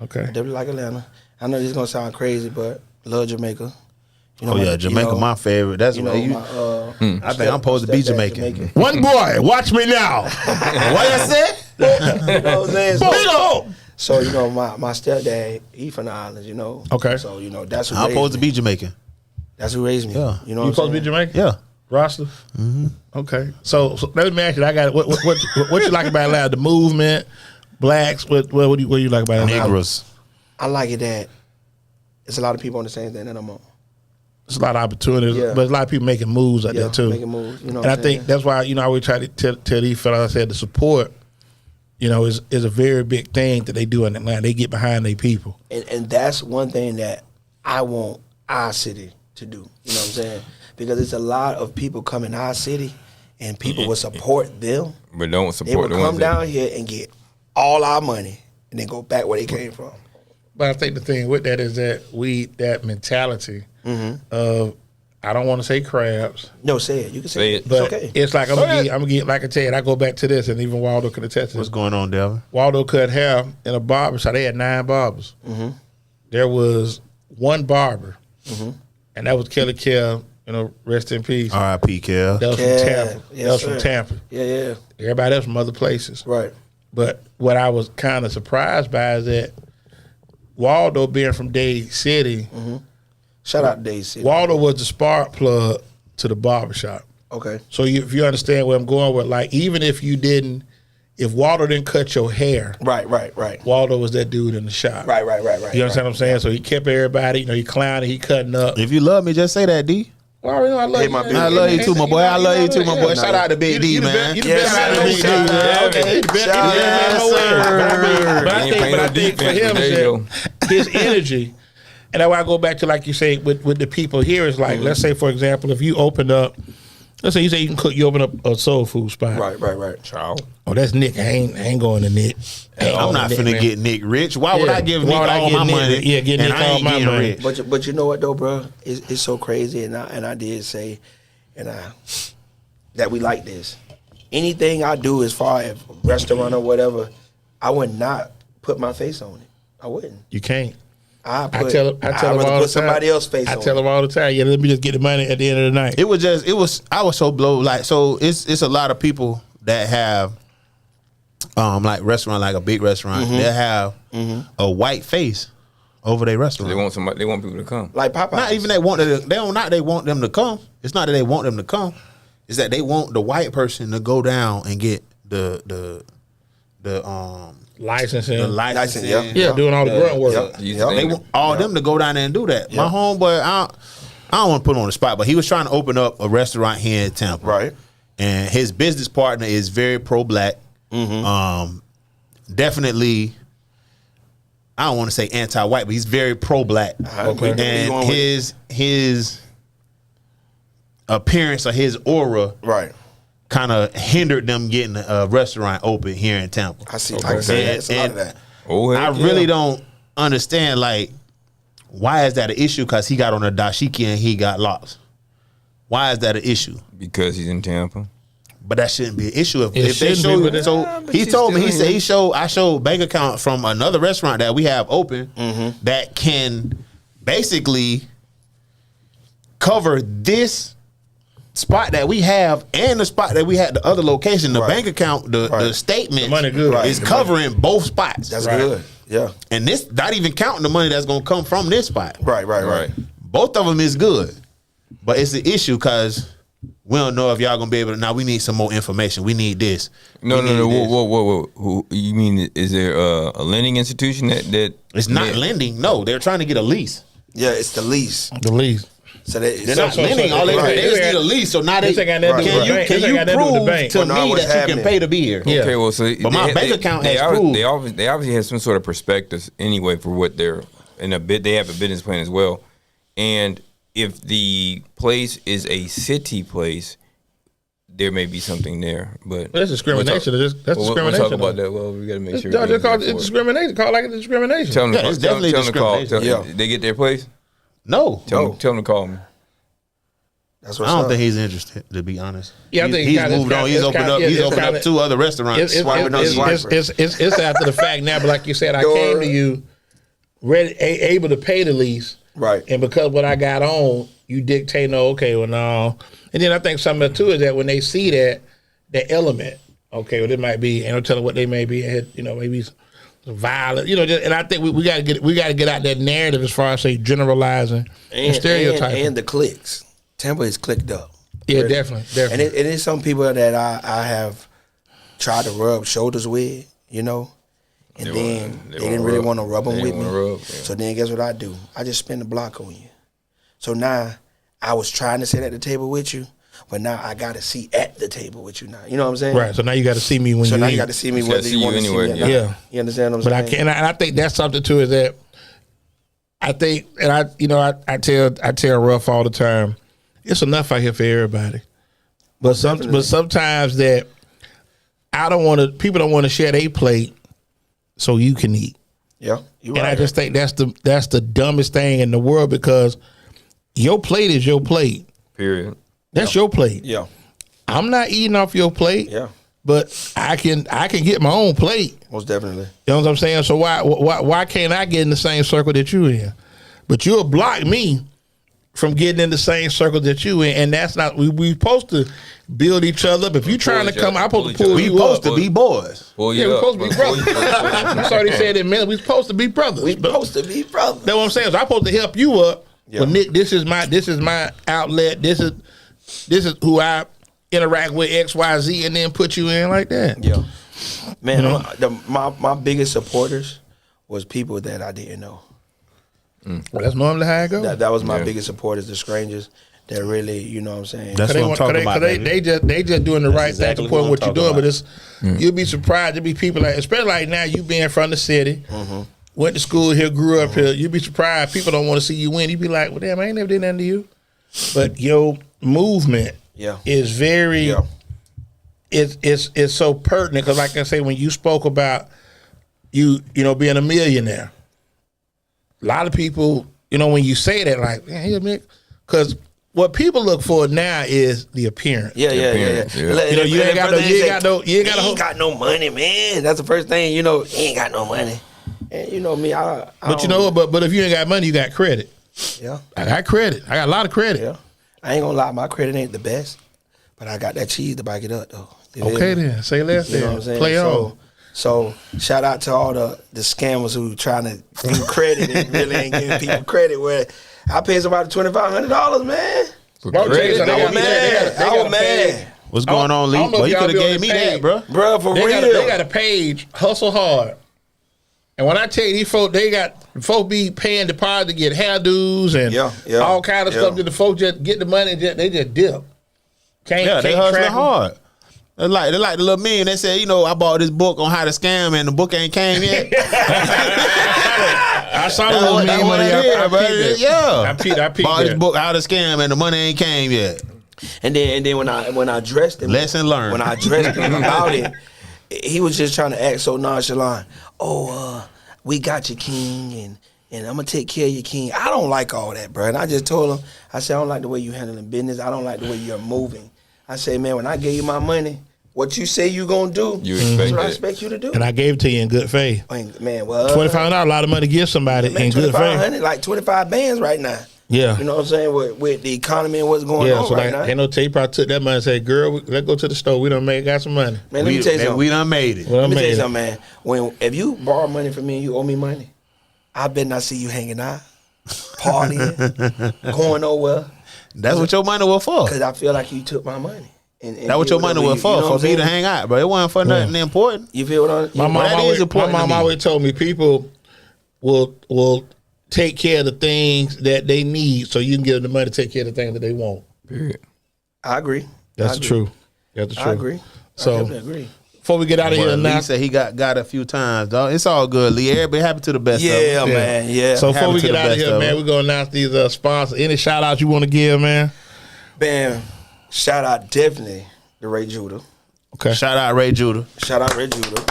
Okay. I definitely like Atlanta. I know this is gonna sound crazy, but love Jamaica. Oh yeah, Jamaica, my favorite. That's what you. I think I'm supposed to be Jamaican. One boy, watch me now. What I said? You know what I'm saying? Bingo! So my stepdad, he from the islands. Okay. So that's who I'm raised supposed to me. be Jamaican. That's who raised me. Yeah. You know You what supposed I'm to be saying? Jamaican? Yeah. Roster? Mm-hmm. Okay. So let me ask you, I got what you like about Atlanta? The movement, blacks, what do you like about Atlanta? Negroes. I like it that it's a lot of people on the same thing that I'm on. There's a lot of opportunities, Yeah. but there's a lot of people making moves out there too. Making moves. You know And what I think that's why, I always try to tell these fellas, I said the support, is a very big thing that they do in Atlanta. They get behind their people. And that's one thing that I want our city to do. You know what I'm saying? Because it's a lot of people come in our city and people will support them. But don't They support will the come ones down here and get all our money and then go back where they came from. But I think the thing with that is that that mentality of, I don't want to say crabs, No, say it. You can say it. but It's okay. it's like I'm gonna get, like I said, I go back to this, and even Waldo can attest to What's this. going on, Delvin? Waldo cut hair in a barber shop. They had 9 barbers. There was one barber, and that was Kelly Kell. Rest in peace. R.I.P. Kel. That was Yeah, from Tampa. yes, That was sir. from Tampa. Yeah. Everybody else from other places. Right. But what I was kind of surprised by is that Waldo being from Dade City, Shout out to Dade City. Waldo was the spark plug to the barbershop. Okay. So if you understand where I'm going with, like, even if Waldo didn't cut your hair, Right. Waldo was that dude in the shop. Right. You understand what I'm saying? So he kept everybody, he clowning, he cutting up. If you love me, just say that, D. Well, I love Hey, you. my man. big- I love you too, my boy. I love you too, my boy. Yeah. Shout out to Big D, man. You the Yes, best man sir. in the Shout world. out. Okay. You the best Shout man in the out. world. But He ain't playing I no think for defense, him but there is you that his energy, and that's why I go back to, like you say, with the people here, is like, let's say, for example, if you opened up, let's say you can cook, you open up a soul food spot. Right. Child. Oh, that's Nick. I ain't going to Nick. I'm not finna get Nick rich. Why would Yeah. I give Why Nick would I all give my Nick- money? yeah, give and Nick I all ain't my getting money. rich. But you know what though, bro? It's so crazy, and I did say, that we like this. Anything I do as far as restaurant or whatever, I would not put my face on it. I wouldn't. You can't. I I tell him I'd all rather the put somebody time. else's face I on tell it. him all the time. Yeah, let me just get the money at the end of the night. I was so blown. Like, so it's a lot of people that have like restaurant, like a big restaurant, they have a white face, over their restaurant. They want somebody. They want people to come. Like Popeyes. Not even they want they want them to come. It's not that they want them to come. It's that they want the white person to go down and get the licensing. the licensing. Yeah, doing all the grunt work. They want all them to go down there and do that. My homeboy, I don't want to put him on the spot, but he was trying to open up a restaurant here in Tampa. Right. And his business partner is very pro-black. Definitely, I don't want to say anti-white, but he's very pro-black. Okay. And his appearance or his aura Right. kind of hindered them getting a restaurant open here in Tampa. I see. I see. It's a lot of that. I really don't understand, like, why is that an issue? Because he got on a dashiki and he got lost. Why is that an issue? Because he's in Tampa. But that shouldn't be an issue. If they shouldn't show, be, but so he told me, he said I showed bank account from another restaurant that we have open that can basically cover this spot that we have and the spot that we had the other location. The bank account, the statement The money good. is covering both spots. That's good. Yeah. And this not even counting the money that's gonna come from this spot. Right. Both of them is good, but it's the issue because we don't know if y'all gonna be able to. Now we need some more information. We need this. No. We need this. Whoa. Who you mean? Is there a lending institution that It's not lending. No, they're trying to get a lease. Yeah, it's the lease. The lease. So They're not lending. All they just need a lease. So now they This ain't got nothing to do with the bank. can This ain't you got nothing to do with the prove bank. to Well, now me what's that you happening? can pay to be here? Yeah. Okay, well, so But my bank account has proof. They obviously have some sort of prospectus anyway for what they're in a bit. They have a business plan as well, and if the place is a city place, there may be something there. But That's discrimination. That's discrimination. We'll talk about that. Well, we got to make sure. Just call it discrimination. Call it like a discrimination. Tell them, Yeah, it's definitely tell them to call. discrimination. They get their place. No, Tell them to call me. That's I what's don't up. think he's interested. To be honest, Yeah, I think he's kinda- moved on. He's it's opened kinda- up. yeah, He's it's opened kinda- up 2 other restaurants. It's after the fact now, but like you said, I came to you able to pay the lease. Right. And because what I got on, you dictate, no, okay, well, no. And then I think something else too is that when they see that element, okay, well, it might be, and I'm telling what they may be, maybe some violent, and I think we got to get out that narrative as far as say generalizing and stereotyping. and the clicks. Tampa is clicked up. Yeah, Really. definitely. And it is some people that I have tried to rub shoulders with, and They then wanna- they didn't really rub. want to rub them They with didn't me. wanna rub, yeah. So then guess what I do? I just spin the block on you. So now I was trying to sit at the table with you, but now I got to sit at the table with you now. You know what I'm saying? Right. So now you got to see me when So you now eat. you got to see me gotta whether see you want you to see anyway, me or not. yeah. You understand what But I'm I saying? can't, and I think that's something too is that I think, and I tell Ruff all the time, it's enough out here for everybody. But sometimes that people don't want to share their plate so you can eat. Yeah. You And right. I just think that's the dumbest thing in the world because your plate is your plate. Period. That's your plate. Yeah. I'm not eating off your plate. Yeah. But I can get my own plate. Most definitely. You know what I'm saying? So why can't I get in the same circle that you in? But you'll block me from getting in the same circle that you in, and that's not. We supposed to build each other up. If you trying to come, I'm supposed to pull We you supposed up. to be boys. Pull Yeah, you we're up. supposed to be brothers. I'm sorry they said it, man. We're supposed to be brothers. We supposed to be brothers. That's what I'm saying. So I'm supposed to help you up. Yeah. Well, Nick, this is my outlet. This is who I interact with XYZ, and then put you in like that. Yeah. Man, my biggest supporters was people that I didn't know. Well, that's normally how it goes. That was my biggest supporters, the strangers that really, you know what I'm saying? That's what I'm talking about, They baby. just doing the right exactly thing to point what what I'm you're doing, talking but it's you'll be surprised. There'll be people like, especially like now, you being from the city, went to school here, grew up here. You'd be surprised. People don't want to see you win. You'd be like, well, damn, I ain't never did nothing to you. But your movement is very, it's so pertinent because, like I say, when you spoke about you being a millionaire, a lot of people, when you say that, like, man, because what people look for now is the appearance. Yeah. Yeah. You ain't got no money, man. That's the first thing, he ain't got no money. And you know me, I But you know what? But if you ain't got money, you got credit. Yeah. I got credit. I got a lot of credit. Yeah. I ain't gonna lie, my credit ain't the best, but I got that cheese to back it up though. You Okay hear me? then. Say less You know then. what I'm saying? Play on. So shout out to all the scammers who trying to give credit and really ain't giving people credit. Where I paid somebody $2,500, man. Bro, Credit, I was mad. I was mad. What's going on, Lee? Boy, you could have gave me that, bro. Bro, for real. They got a page, Hustle Hard. And when I tell you, these folks, folks be paying deposit to get hairdos and all kind of stuff. That the folks just get the money and they just dip. They hustling hard. They're like the little men. They said, I bought this book on how to scam and the book ain't came yet. I saw the little meme on there. I peeped bought this book how to scam and the money ain't came yet. And then when I addressed him, lesson learned. When I addressed him about it, he was just trying to act so nonchalant. Oh, we got you, King, and I'm gonna take care of you, King. I don't like all that, bro. And I just told him, I said, I don't like the way you handling business. I don't like the way you're moving. I say, man, when I gave you my money, what you say you gonna do, that's what I expect you to do. And I gave it to you in good faith. Man, well, $2,500, a lot of money to give somebody in good faith. Like 25 bands right now. Yeah. You know what I'm saying? With the economy and what's going on right now. Ain't no tape. Probably took that money and said, girl, let's go to the store. We done got some money. Man, let me tell you something. We done made it. Let me tell you something, man. If you borrow money from me and you owe me money, I bet not see you hanging out, partying, going nowhere. That's what your money was for. Because I feel like you took my money. And that's what your money was for me to hang out, but it wasn't for nothing important. You feel what I'm saying? My mom always told me people will take care of the things that they need so you can give them the money to take care of the things that they want. Period. I agree. That's true. That's true. I agree. So, I definitely agree. Before we get out of here now, Lee said he got a few times, dog. It's all good, Lee. Everybody happy to the best of them. Yeah, man. Yeah. So before we get out of here, man, we're going to announce these sponsors. Any shout outs you want to give, man? Bam. Shout out definitely to Ray Judah. Okay. Shout out Ray Judah. Shout out Ray Judah.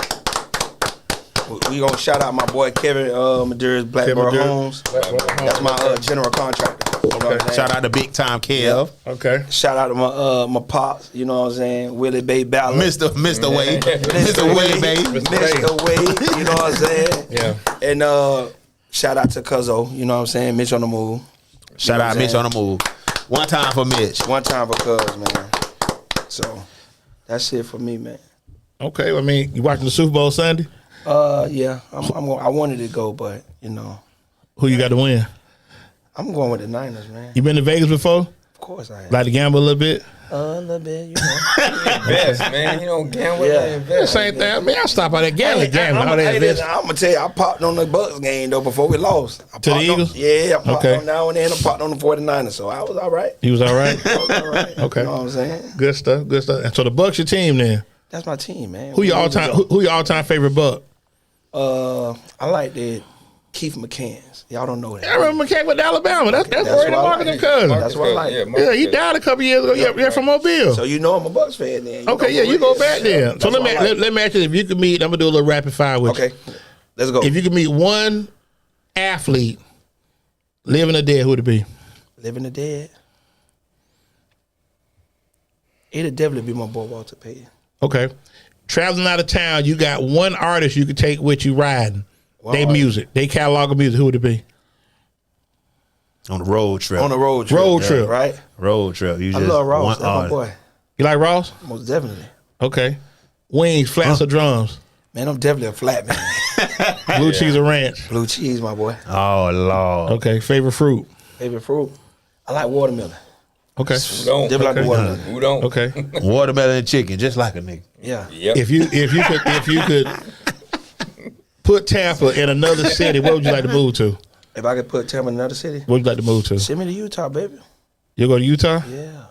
We gonna shout out my boy Kevin Madeira's Blackbird Homes. That's my general contractor. You know what I'm Shout out to Big Time Kev. Okay. Shout out to my pops. You know what I'm saying? Willie Bay Ballard. Mr. Wade. Mr. Wade, baby. Mr. Wade. You know what I'm saying? Yeah. And shout out to Cuzzo. You know what I'm saying? Mitch on the move. Shout out Mitch on the move. One time for Mitch. One time for Cuz, man. So that's it for me, man. Okay. I mean, you watching the Super Bowl Sunday? Yeah. I wanted to go, but Who you got to win? I'm going with the Niners, man. You been to Vegas before? Of course I have. Like to gamble a little bit? A little bit, Invest, man. You don't gamble. Yeah. Invest. Same thing. I mean, I stop out there gambling. I'm gonna tell you, I popped on the Bucks game though before we lost. To the Eagles? Yeah, I popped on now and then. I popped on the 49ers, so I was all right. You was all right? I was all right. Okay. You know what I'm saying? Good stuff. Good stuff. And so the Bucks your team then? That's my team, man. Who your all time favorite Buck? I like the Keith McCann's. Y'all don't know that. I remember McCann with Alabama. That's Brady Marketing cousin. That's what I like. Yeah, he died a couple years ago. Yeah, from Mobile. So I'm a Bucks fan then. Okay, yeah, you go back there. So let me ask you, if you could meet, I'm gonna do a little rapid fire with you. Okay, let's go. If you could meet one athlete, living or dead, who would it be? Living or dead? It'd definitely be my boy Walter Payton. Okay. Traveling out of town, you got one artist you could take with you riding. They music, they catalog of music. Who would it be? On the road trip. On the road trip. Road trip, right? Road trip. You I love Ross. That's my boy. You like Ross? Most definitely. Okay. Wings, flats, or drums? Man, I'm definitely a flat man. Blue cheese or ranch? Blue cheese, my boy. Oh Lord. Okay. Favorite fruit? Favorite fruit? I like watermelon. Okay. Definitely like the watermelon. Who don't? Okay. Watermelon and chicken, just like a nigga. Yeah. Yep. If you could put Tampa in another city, what would you like to move to? If I could put Tampa in another city, What would you like to move to? send me to Utah, baby. You go to Utah? Yeah.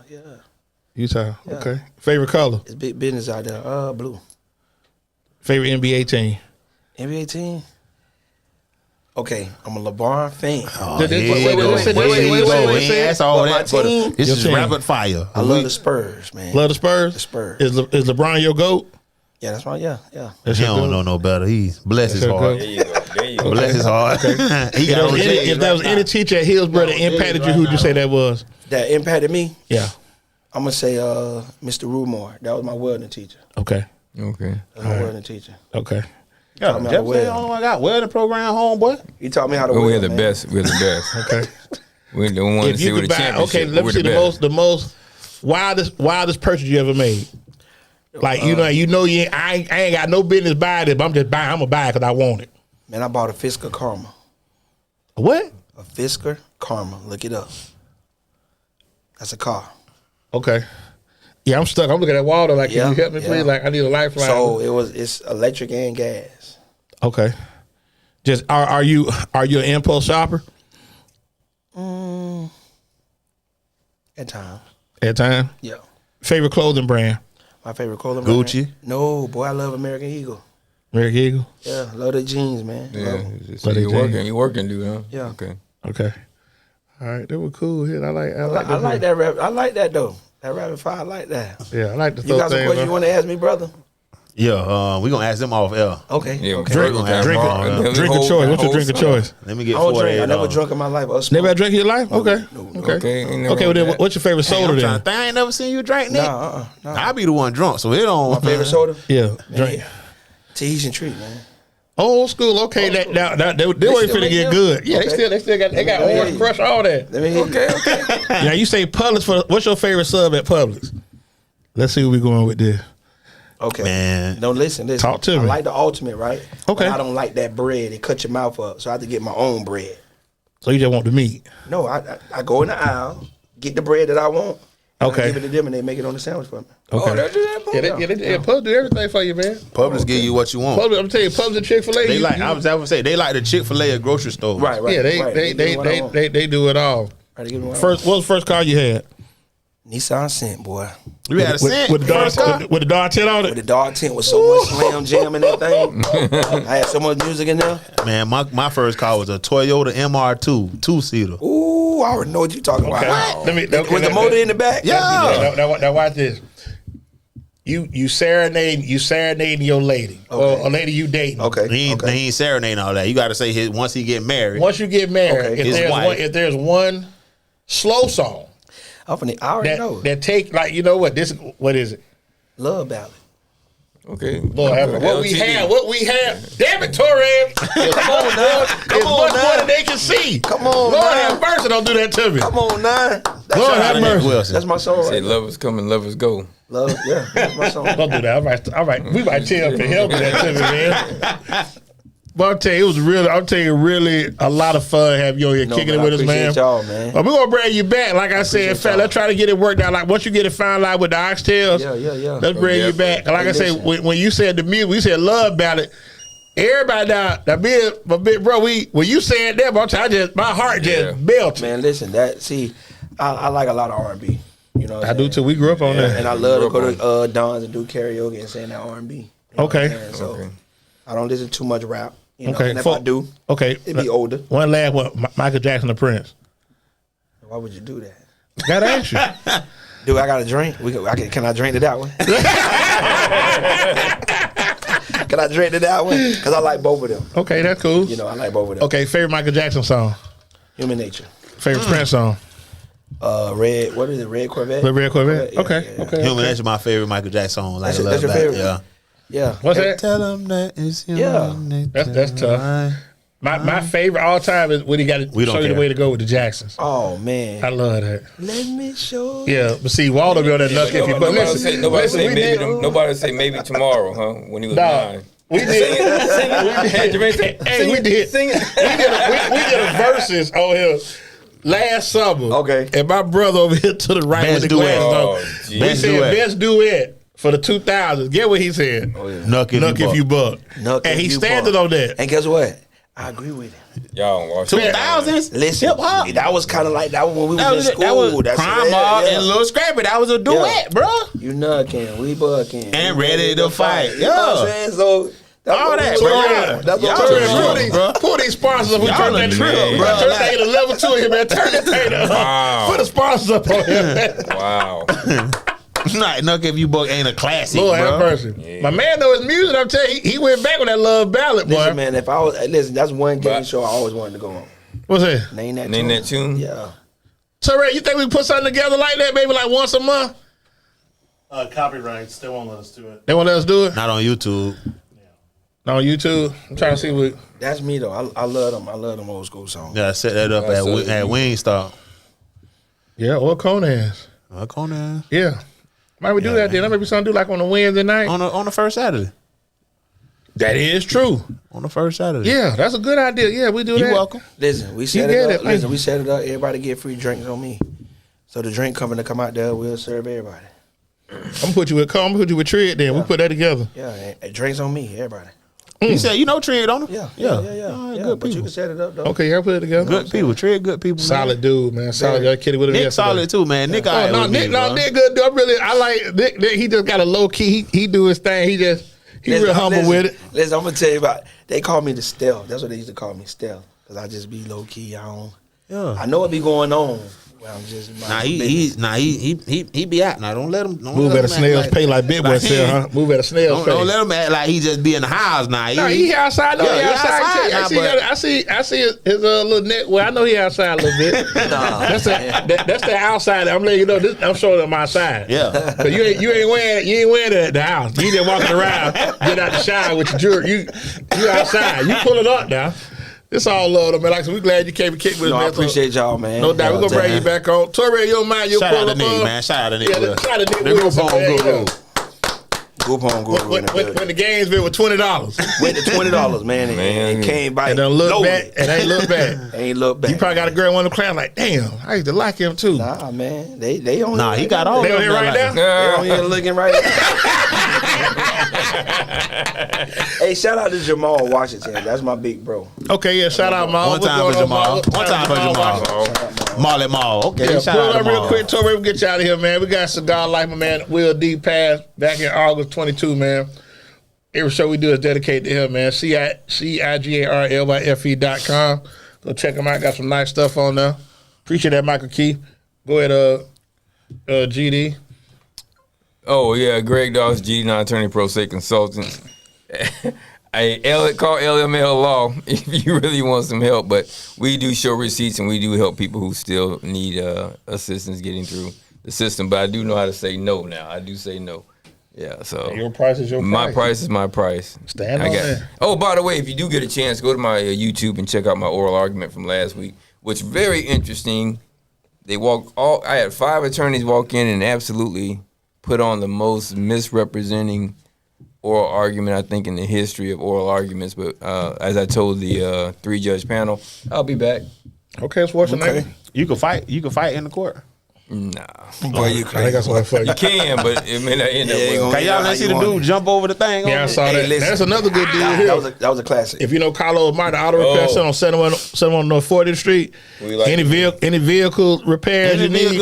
Utah. Okay. Favorite color? It's big business out there. Blue. Favorite NBA team? NBA team? Okay, I'm a LeBron fan. That's all that. team? This is team. rapid fire. I love the Spurs, man. Love the Spurs? The Spurs. Is LeBron your GOAT? Yeah, that's right. Yeah. That's He your don't GOAT? know no better. He's bless his your heart. There you go. There you go. Bless his heart. He got If there was any teacher at Hillsborough that impacted you, who'd you say that was? That impacted me. Yeah. I'm gonna say Mr. Rumor. That was my welding teacher. Okay. Okay. That was my welding teacher. Okay. Yeah, Jeff said, "Oh, I got welding program, homeboy." He taught me how to Well, weld. we're the man. best. We're the best. Okay. We're the one to If see you with could the buy, championship. okay, let me We're see the best. the most wildest purchase you ever made. Like you know, I ain't got no business buying it, but I'm just buying. I'm gonna buy it because I want it. Man, I bought a Fisker Karma. What? A Fisker Karma. Look it up. That's a car. Okay. Yeah, I'm stuck. I'm looking at Waldo. Like, can you help me, please? Like, I need a lifeline. So it's electric and gas. Okay. Just are you an impulse shopper? At times. At time. Yeah. Favorite clothing brand? My favorite clothing Gucci. brand? No, boy, I love American Eagle. American Eagle. Yeah, love the jeans, man. Yeah, Love 'em. so you working, dude, huh? Yeah. Okay. Okay. All right, they were cool here. I like that rap. I like that though. That rapid fire, I like that. Yeah, I like the You got some questions you want to ask me, brother? Yeah, we gonna ask them off air. Okay. Yeah, okay. Drink of choice. What's your drink of choice? Let me get I don't 48. drink. I never drunk in my life. Never had drink in your life? Okay. Okay. Okay, well then what's your favorite soda then? I ain't never seen you drink, Nick. Nah. I be the one drunk, so it don't. My favorite soda? Yeah, drink. Tahitian treat, man. Old school, okay. They ain't finna get good. Yeah, they still got Orange Crush, all that. Let me hear. Okay. Yeah, you say Publix what's your favorite sub at Publix? Let's see where we going with this. Okay. Man. No, listen. Talk to me. I like the ultimate, right? Okay. But I don't like that bread. It cuts your mouth up. So I have to get my own bread. So you just want the meat? No, I go in the aisle, get the bread that I want. And Okay. I give it to them and they make it on the sandwich for me. Okay. Oh, they do that, Publix do everything for you, man. Publix give you what you want. Publix, I'm telling you, Publix and Chick-fil-A. They like. I was gonna say they like the Chick-fil-A at grocery stores. Right. Yeah, right. they do it all. Right, they give me what I First, what was the first car you had? want. Nissan Scent, boy. You had a cent with the first car? with the dog tent on But the it. dog tent was so much slam jam in that thing. I had so much music in there. Man, my first car was a Toyota MR2 2-seater. Ooh, I already know what you're talking about. What? Let me- With okay, the motor in the back? Yeah. Now watch this. You serenading your lady or a lady you dating. Okay. He ain't serenading all that. You got to say once he get married. Once you get married, Okay. if there's one slow song I already know. that take like what is it? Love ballad. Okay. Lord have mercy. What we have. Damn it, Torres. Come on now. It's much more than they can see. Come on, Lord now. have mercy. Don't do that to me. Come on, now. That's Lord your- have mercy. Wilson. That's my song Say right there. lovers come and lovers go. Love, yeah, that's my song. Don't do that. All right. We might tell for help with that to me, man. But I'm telling you, really a lot of fun having you on here kicking it man, with I us, man. appreciate y'all, man. We're gonna bring you back. Like I said, Appreciate let's try to get it worked out. Like once you get it found out with the oxtails, Yeah. let's bring you back. Like I said, when you said the music, we said love ballad. Everybody now my big bro, when you said that, my heart just melted. Man, listen, I like a lot of R&B. You know what I I'm do saying? too. We grew up on that. And I love to go to Don's and do karaoke and sing that R&B. You know Okay. what I'm saying? So I don't listen to too much rap. You know, Okay. and if I do, Okay. it be older. One last one. Michael Jackson, the Prince. Why would you do that? Gotta ask you. Dude, I got a drink. Can I drink to that one? Can I drink to that one? Because I like both of them. Okay, that's cool. You know, I like both of them. Okay, favorite Michael Jackson song. Human Nature. Favorite Prince song. Red. What is it? Red Corvette. The Red Corvette. Yeah, Okay. yeah. Okay. Human Nature, my favorite Michael Jackson song. Like, That's your favorite? Yeah. Yeah. What's that? Tell him that it's human nature. That's tough. My favorite all time is when he got to We don't show you the care. way to go with the Jacksons. Oh man. I love that. Let me show you. Yeah, but see, Waldo be on that nuck if you. But Nobody say maybe tomorrow, huh? When he was Nah, 9. we did. Hey, Jermaine, Hey, we did. Sing it. We did a verses on here last summer. Okay. And my brother over here to the right Best with the duet. glasses Oh, on. geez. We Best said duet. best duet for the 2000s. Get what he said. Nuck Nuck if you buck. Nuck And if he you standing buck. on that. And guess what? I agree with him. Y'all watch it. 2000s? Listen, Hip-hop? that was kind of like that was when we That was in was school. That's Crime Mob and Lil Scrappy. That was a duet, bro. You nucking, we bucking, And ready to fight. You know what I'm saying? So that's All what that, we bro. was Yeah. doing. That's what Y'all we was are doing. true, bro. Pull these sponsors up. We Y'all turn a that trip, trip, bro. Turn that thing to level 2 here, man. Turn that thing up. Wow. Put the sponsors up on here. Wow. Like, Nuck if you buck ain't a classic, Lord bro. have mercy. My man know his music. I'm telling you, he went back with that love ballad, boy. Listen, man, that's one game show I always wanted to go on. What's that? Name that tune? Yeah. So, Ray, you think we can put something together like that, maybe like once a month? Copyrights, they won't let us do it. They won't let us do it? Not on YouTube. Not on YouTube? I'm trying to see what. That's me though. I love them. I love them old school songs. Gotta set that up at Wingstop. Yeah, or Conan's. Conan. Yeah. Might we do that then? That might be something to do like on a Wednesday night. On the first Saturday. That is true. On the first Saturday. Yeah, that's a good idea. Yeah, we do that. You're welcome. Listen, we set it up. Listen, we set it up. Everybody get free drinks on me. So the drink company come out there, we'll serve everybody. I'm gonna put you with Tread then. We'll put that together. Yeah, and drinks on me, everybody. You said Tread on him? Yeah. All right, Yeah, good but you people. can set it up though. Okay, I'll put it together. Good people. Tread good people. Solid dude, man. Solid. I kidding with him. Nick yesterday. solid too, man. Nick, Oh, no, Nick, Nick good dude. I like Nick. He just got a low key. He do his thing. He real humble with it. Listen, I'm gonna tell you about. They call me the stealth. That's what they used to call me, stealth, because I just be low key. I know what be going on. Well, I'm just he be out now. Don't let him move at a snail's pace like Big Boy said, huh? Move at a snail's pace. Don't let him act like he just be in the house now. No, he outside. No, he outside. now, I see his little neck. Well, I know he outside a little bit. That's the outside. I'm letting you know. I'm showing him my side. Yeah. Cause you ain't wearing it at the house. You just walking around, get out the shower with your jewelry. You outside. You pull it up now. It's all love, though, man. Like I said, we glad you came and kicked with us, man. I appreciate y'all, man. No doubt. We're going to bring you back on. Torre, you don't mind. Shout out to Nick, man. Shout out to Nick. Yeah, shout out to Nick Wilson, man. Group home, When the games been with $20. Went to $20, man. And came by. And then look back. It ain't look back. Ain't look back. You probably got a girl in the clan like, damn, I used to like him too. Nah, man. They on. Nah, he got all. They on here right now. They on here looking right now. Hey, shout out to Jamal Washington. That's my big bro. Okay, yeah. Shout out, Maul. One time for Jamal. Marley Maul. Okay, Yeah, shout pull out up to real Maul. quick, Torre. We'll get you out of here, man. We got Cigar Life, my man. Will D passed back in August 22, man. Every show we do is dedicated to him, man. CIGARLYFE.com. Go check him out. Got some nice stuff on there. Appreciate that, Michael Key. Go ahead, GD. Oh yeah, Greg Dawes, GD non-attorney pro se consultant. Call LML Law if you really want some help. But we do show receipts and we do help people who still need assistance getting through the system. But I do know how to say no now. I do say no. Yeah, so Your price is your price. my price is my price. Stand on that. Oh, by the way, if you do get a chance, go to my YouTube and check out my oral argument from last week, which very interesting. I had 5 attorneys walk in and absolutely put on the most misrepresenting oral argument, I think, in the history of oral arguments. But as I told the 3-judge panel, I'll be back. Okay, let's watch the name. You can fight in the court. Nah. Boy, you I think that's what I feel. You can, but it may not end up well. Can y'all not see the dude jump over the thing? Yeah, I saw that. listen. That's another good dude here. That was a classic. If you know Carlos Martin, auto repair center on 71 North 40th Street. Any vehicle repairs you need. He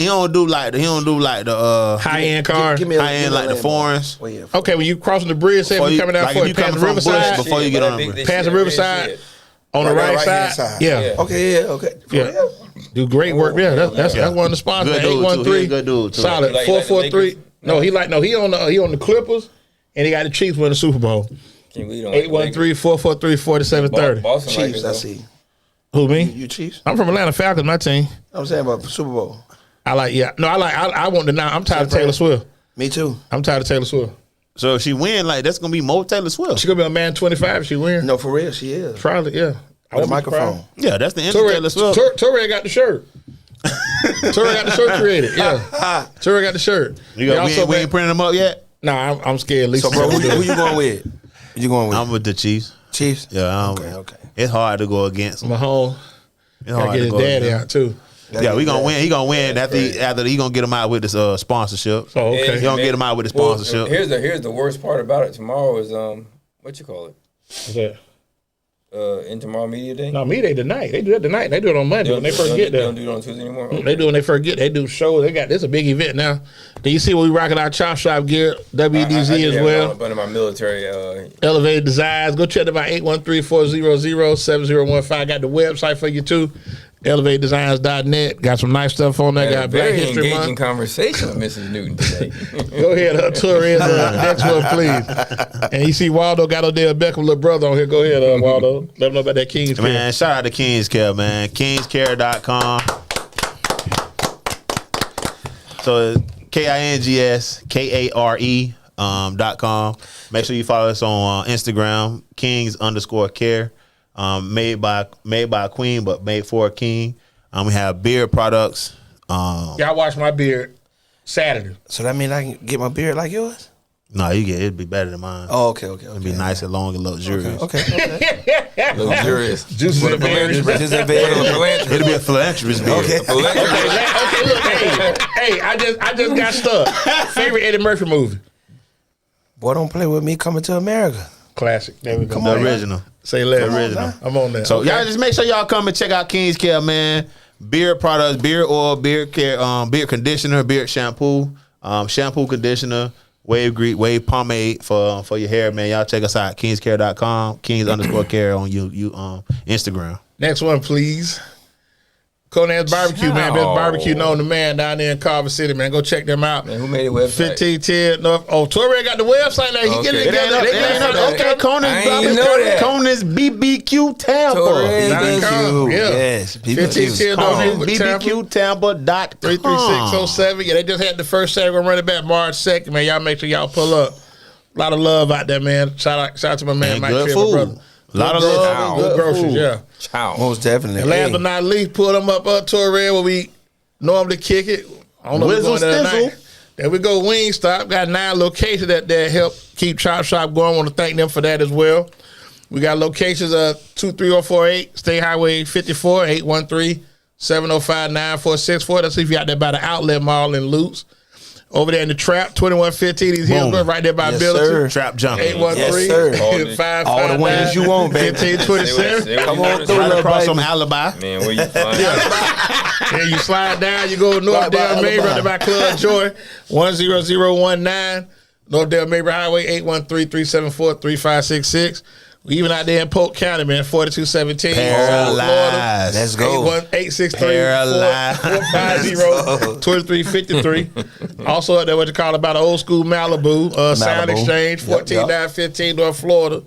don't do like the High end car. Give me a high end like the foreigns. Well, yeah. Okay, when you crossing the bridge, say Before you you- coming down like for if it, you past come the from Bush Riverside, before you get on the bridge. past the Riverside, on the right right-hand side. side. Yeah. Okay, yeah, okay. For Yeah. real? Do great work. Yeah, that's one of the sponsors. Good dude, too. He a 813. good dude, too. Solid. Like 443. Lakers? No, he on the Clippers, and he got the Chiefs win the Super Bowl. 813-443-4730. Boston Chiefs, Lakers, I though. see. Who, me? You Chiefs? I'm from Atlanta Falcons, my team. I'm saying about Super Bowl. I want to now. I'm tired of Taylor Swift. Me too. I'm tired of Taylor Swift. So if she win, like that's gonna be more Taylor Swift. She gonna be a man 25 if she win. No, for real, she is. Probably, yeah. I With a wouldn't be microphone. surprised. Yeah, that's the end of Taylor Swift. Torre got the shirt. Torre got the shirt created. Yeah. Torre got the shirt. We ain't printing them up yet. Nah, I'm scared. Lisa So, bro, who you going with? Who you going with? I'm with the Chiefs. Chiefs? Yeah, Okay. It's hard to go against them. Mahomes It's gotta hard get to his go daddy against out too. Yeah, we gonna win. He gonna win after he gonna get him out with this sponsorship. Oh, okay. He gonna get him out with the sponsorship. Here's the worst part about it. Tomorrow is what you call it? What's that? In tomorrow media day. No, me they tonight. They do it tonight. They do it on Monday when they first get They there. don't do it on Tuesday anymore. They do when they first get. They do shows. This a big event now. Do you see what we rocking our chop shop gear? WDZ I as well. Under my military. Elevated Designs. Go check them out. 813-400-7015. Got the website for you too. ElevatedDesigns.net. Got some nice stuff on there. Got Black Very History engaging Month. conversation with Mrs. Newton today. Go ahead, Torres. Next one, please. And you see Waldo got Odell Beckham, little brother on here. Go ahead, Waldo. Let them know about that King's Care. Man, shout out to King's Care, man. Kingscare.com. So KINGSKARE.com. Make sure you follow us on Instagram, Kings_care. Made by a queen, but made for a king. We have beard products. Y'all wash my beard. Saturday. So that means I can get my beard like yours? No, it'd be better than mine. Oh, okay. It'd be nice and long and luxurious. Okay. Luxurious. Juices and berries. It'll be a philanthropist beard. Okay. Okay, look, hey, I just got stuck. Favorite Eddie Murphy movie? Boy, don't play with me coming to America. Classic. There we go. The original. Say less. The original. I'm on there. So Okay. y'all just make sure y'all come and check out King's Care, man. Beard products, beard oil, beard care, beard conditioner, beard shampoo, shampoo, conditioner, wave pomade for your hair, man. Y'all check us out, kingscare.com, Kings_care on Instagram. Next one, please. Conan's Barbecue, man. Best barbecue known to man down there in Carver City, man. Go check them out. Man, who made the website? 1510 North. Oh, Torre got the website now. He Okay. getting it together. It ain't up. Okay, Conan's BBQ Tampa. Torre. Yeah. Yes. 1510 North Tampa. BBQTampa.com. 33607. Yeah, they just had the first Saturday. We're gonna run it back March 2nd, man. Y'all make sure y'all pull up. A lot of love out there, man. Shout out to my man And Mike good Tripp, my food. brother. A lot of Good love food, and good good groceries, food. yeah. Ciao. Most definitely. And last but not least, pull them up Torre where we normally kick it. I don't know if we're going there tonight. There we go, Wingstop. Got 9 locations that help keep Chop Shop going. I want to thank them for that as well. We got locations 23048 State Highway 54 813-705-9464. That's if you're out there by the Outlet Mall in Lutz. Over there in the Trap, 2115 East Hillsborough, right there by Yes, Billington. sir. Trap Junkie. 813-559. All the ones you want, baby. 1527. Come on through, Right little across baby. from Alibi. Man, where you find And you slide down, you go North Dale Mabry, right there by Club Joy, 10019. North Dale Mabry Highway, 813-374-3566. We even out there in Polk County, man, 4217. Paralyzed. Let's go. 863-450-2353. Also out there, what you call about an old school Malibu, Sound Malibu. Exchange, 14915 North Florida,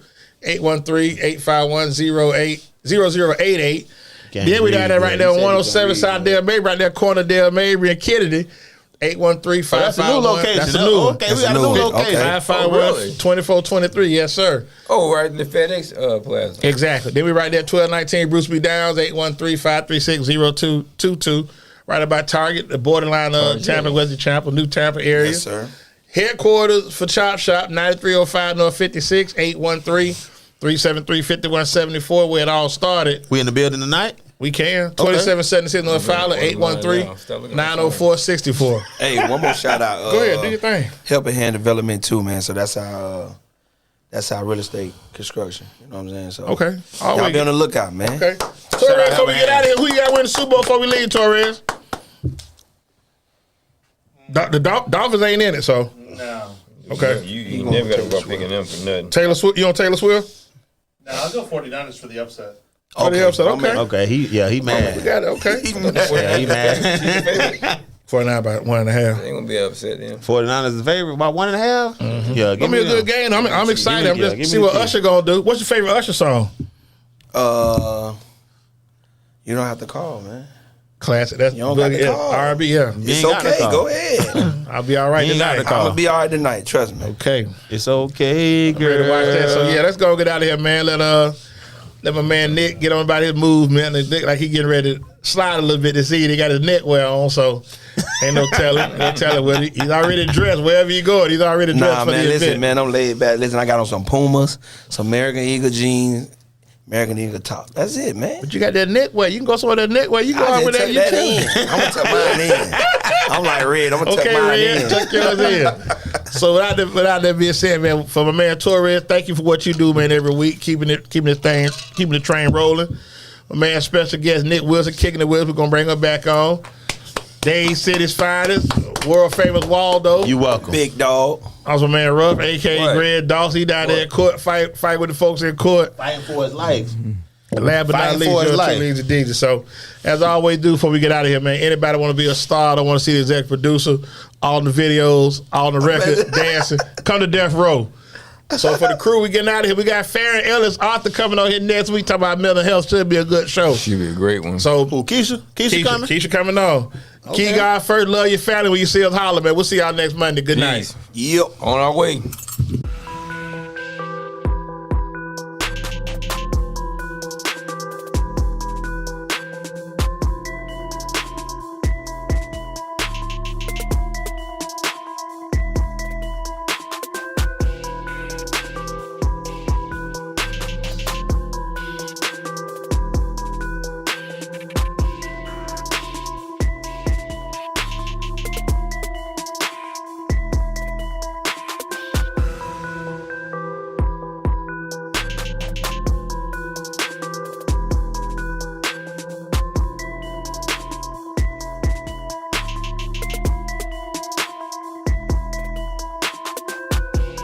813-851-0088. Then we down there right there on 107 South Dale Mabry, right there corner Dale Mabry and Kennedy. 813-551. That's a new location. That's a new one. Okay, we got a new location. 551-2423. Yes, sir. Oh, right in the FedEx Plaza. Exactly. Then we right there, 1219 Bruce B. Downs, 813-536-0222. Right about Target, the borderline of Tampa, Wesley Chapel, New Tampa area. Yes, sir. Headquarters for Chop Shop, 9305 North 56, 813-373-5174, where it all started. We in the building tonight? We can. 2776 North Fowler, 813-904-64. Hey, one more shout out. Go ahead, do your thing. Helping Hand Development too, man. So that's our real estate construction. You know what I'm saying? So Okay. y'all Always. be on the lookout, man. Okay. Torres, before we get out of here, who you got to win the Super Bowl before we leave, Torres? The Dolphins ain't in it, so. No. Okay. You never got to go picking them for nothing. Taylor Swift, you on Taylor Swift? No, I'll go 49ers for the upset. For the upset, okay. Okay, he mad. We got it, okay. Yeah, he mad. 49 by 1.5. They ain't gonna be upset then. 49ers is the favorite by 1.5. Yeah, Gonna be a good game. I'm excited. I'm just see what Usher gonna do. What's your favorite Usher song? You don't have to call, man. Classic. That's You don't got to call. R&B, yeah. It's ain't gotta okay. call. Go ahead. I'll be all right You ain't tonight. gotta call. I'm gonna be all right tonight. Trust me. Okay. It's okay, Ready to watch that. So girl. yeah, let's go get out of here, man. Let my man Nick get on about his movement. And Nick like he getting ready to slide a little bit to see. He got his neckwear on, so ain't no telling. No telling. Well, he's already dressed. Wherever he going, he's already dressed Nah, for man. the Listen, event. man. I'm laid back. Listen, I got on some Pumas, some American Eagle jeans, American Eagle top. That's it, man. But you got that neckwear. You can go somewhere with that neckwear. You go out I with just that. tuck You that chilling. in. I'm gonna tuck mine in. I'm like Red. I'm gonna tuck Okay, mine Red, in. tuck yours in. So without that being said, man, for my man Torres, thank you for what you do, man, every week, keeping the train rolling. My man, special guest Nick Wilson, kicking the wheels. We're gonna bring her back on. Dade City's finest, world famous Waldo. You welcome. Big dog. I was my man Ruff, aka What? Greg Dawson. He down there in court, fight with the folks in court. Fighting for his life. Last but not Fighting least, for his you're life. truly EZDZ. So, as I always do before we get out of here, man, anybody want to be a star, don't want to see the executive producer, all the videos, all the record, dancing, come to Death Row. So, for the crew, we getting out of here. We got Farron Ellis, Arthur, coming on here next week, talking about mental health. Should be a good show. Should be a great one. So, Who, Keisha? Keisha coming? Keisha coming on. Key God first, love your family. When you see us, holler, man. We'll see y'all next Monday. Good night. Peace. Yep. On our way.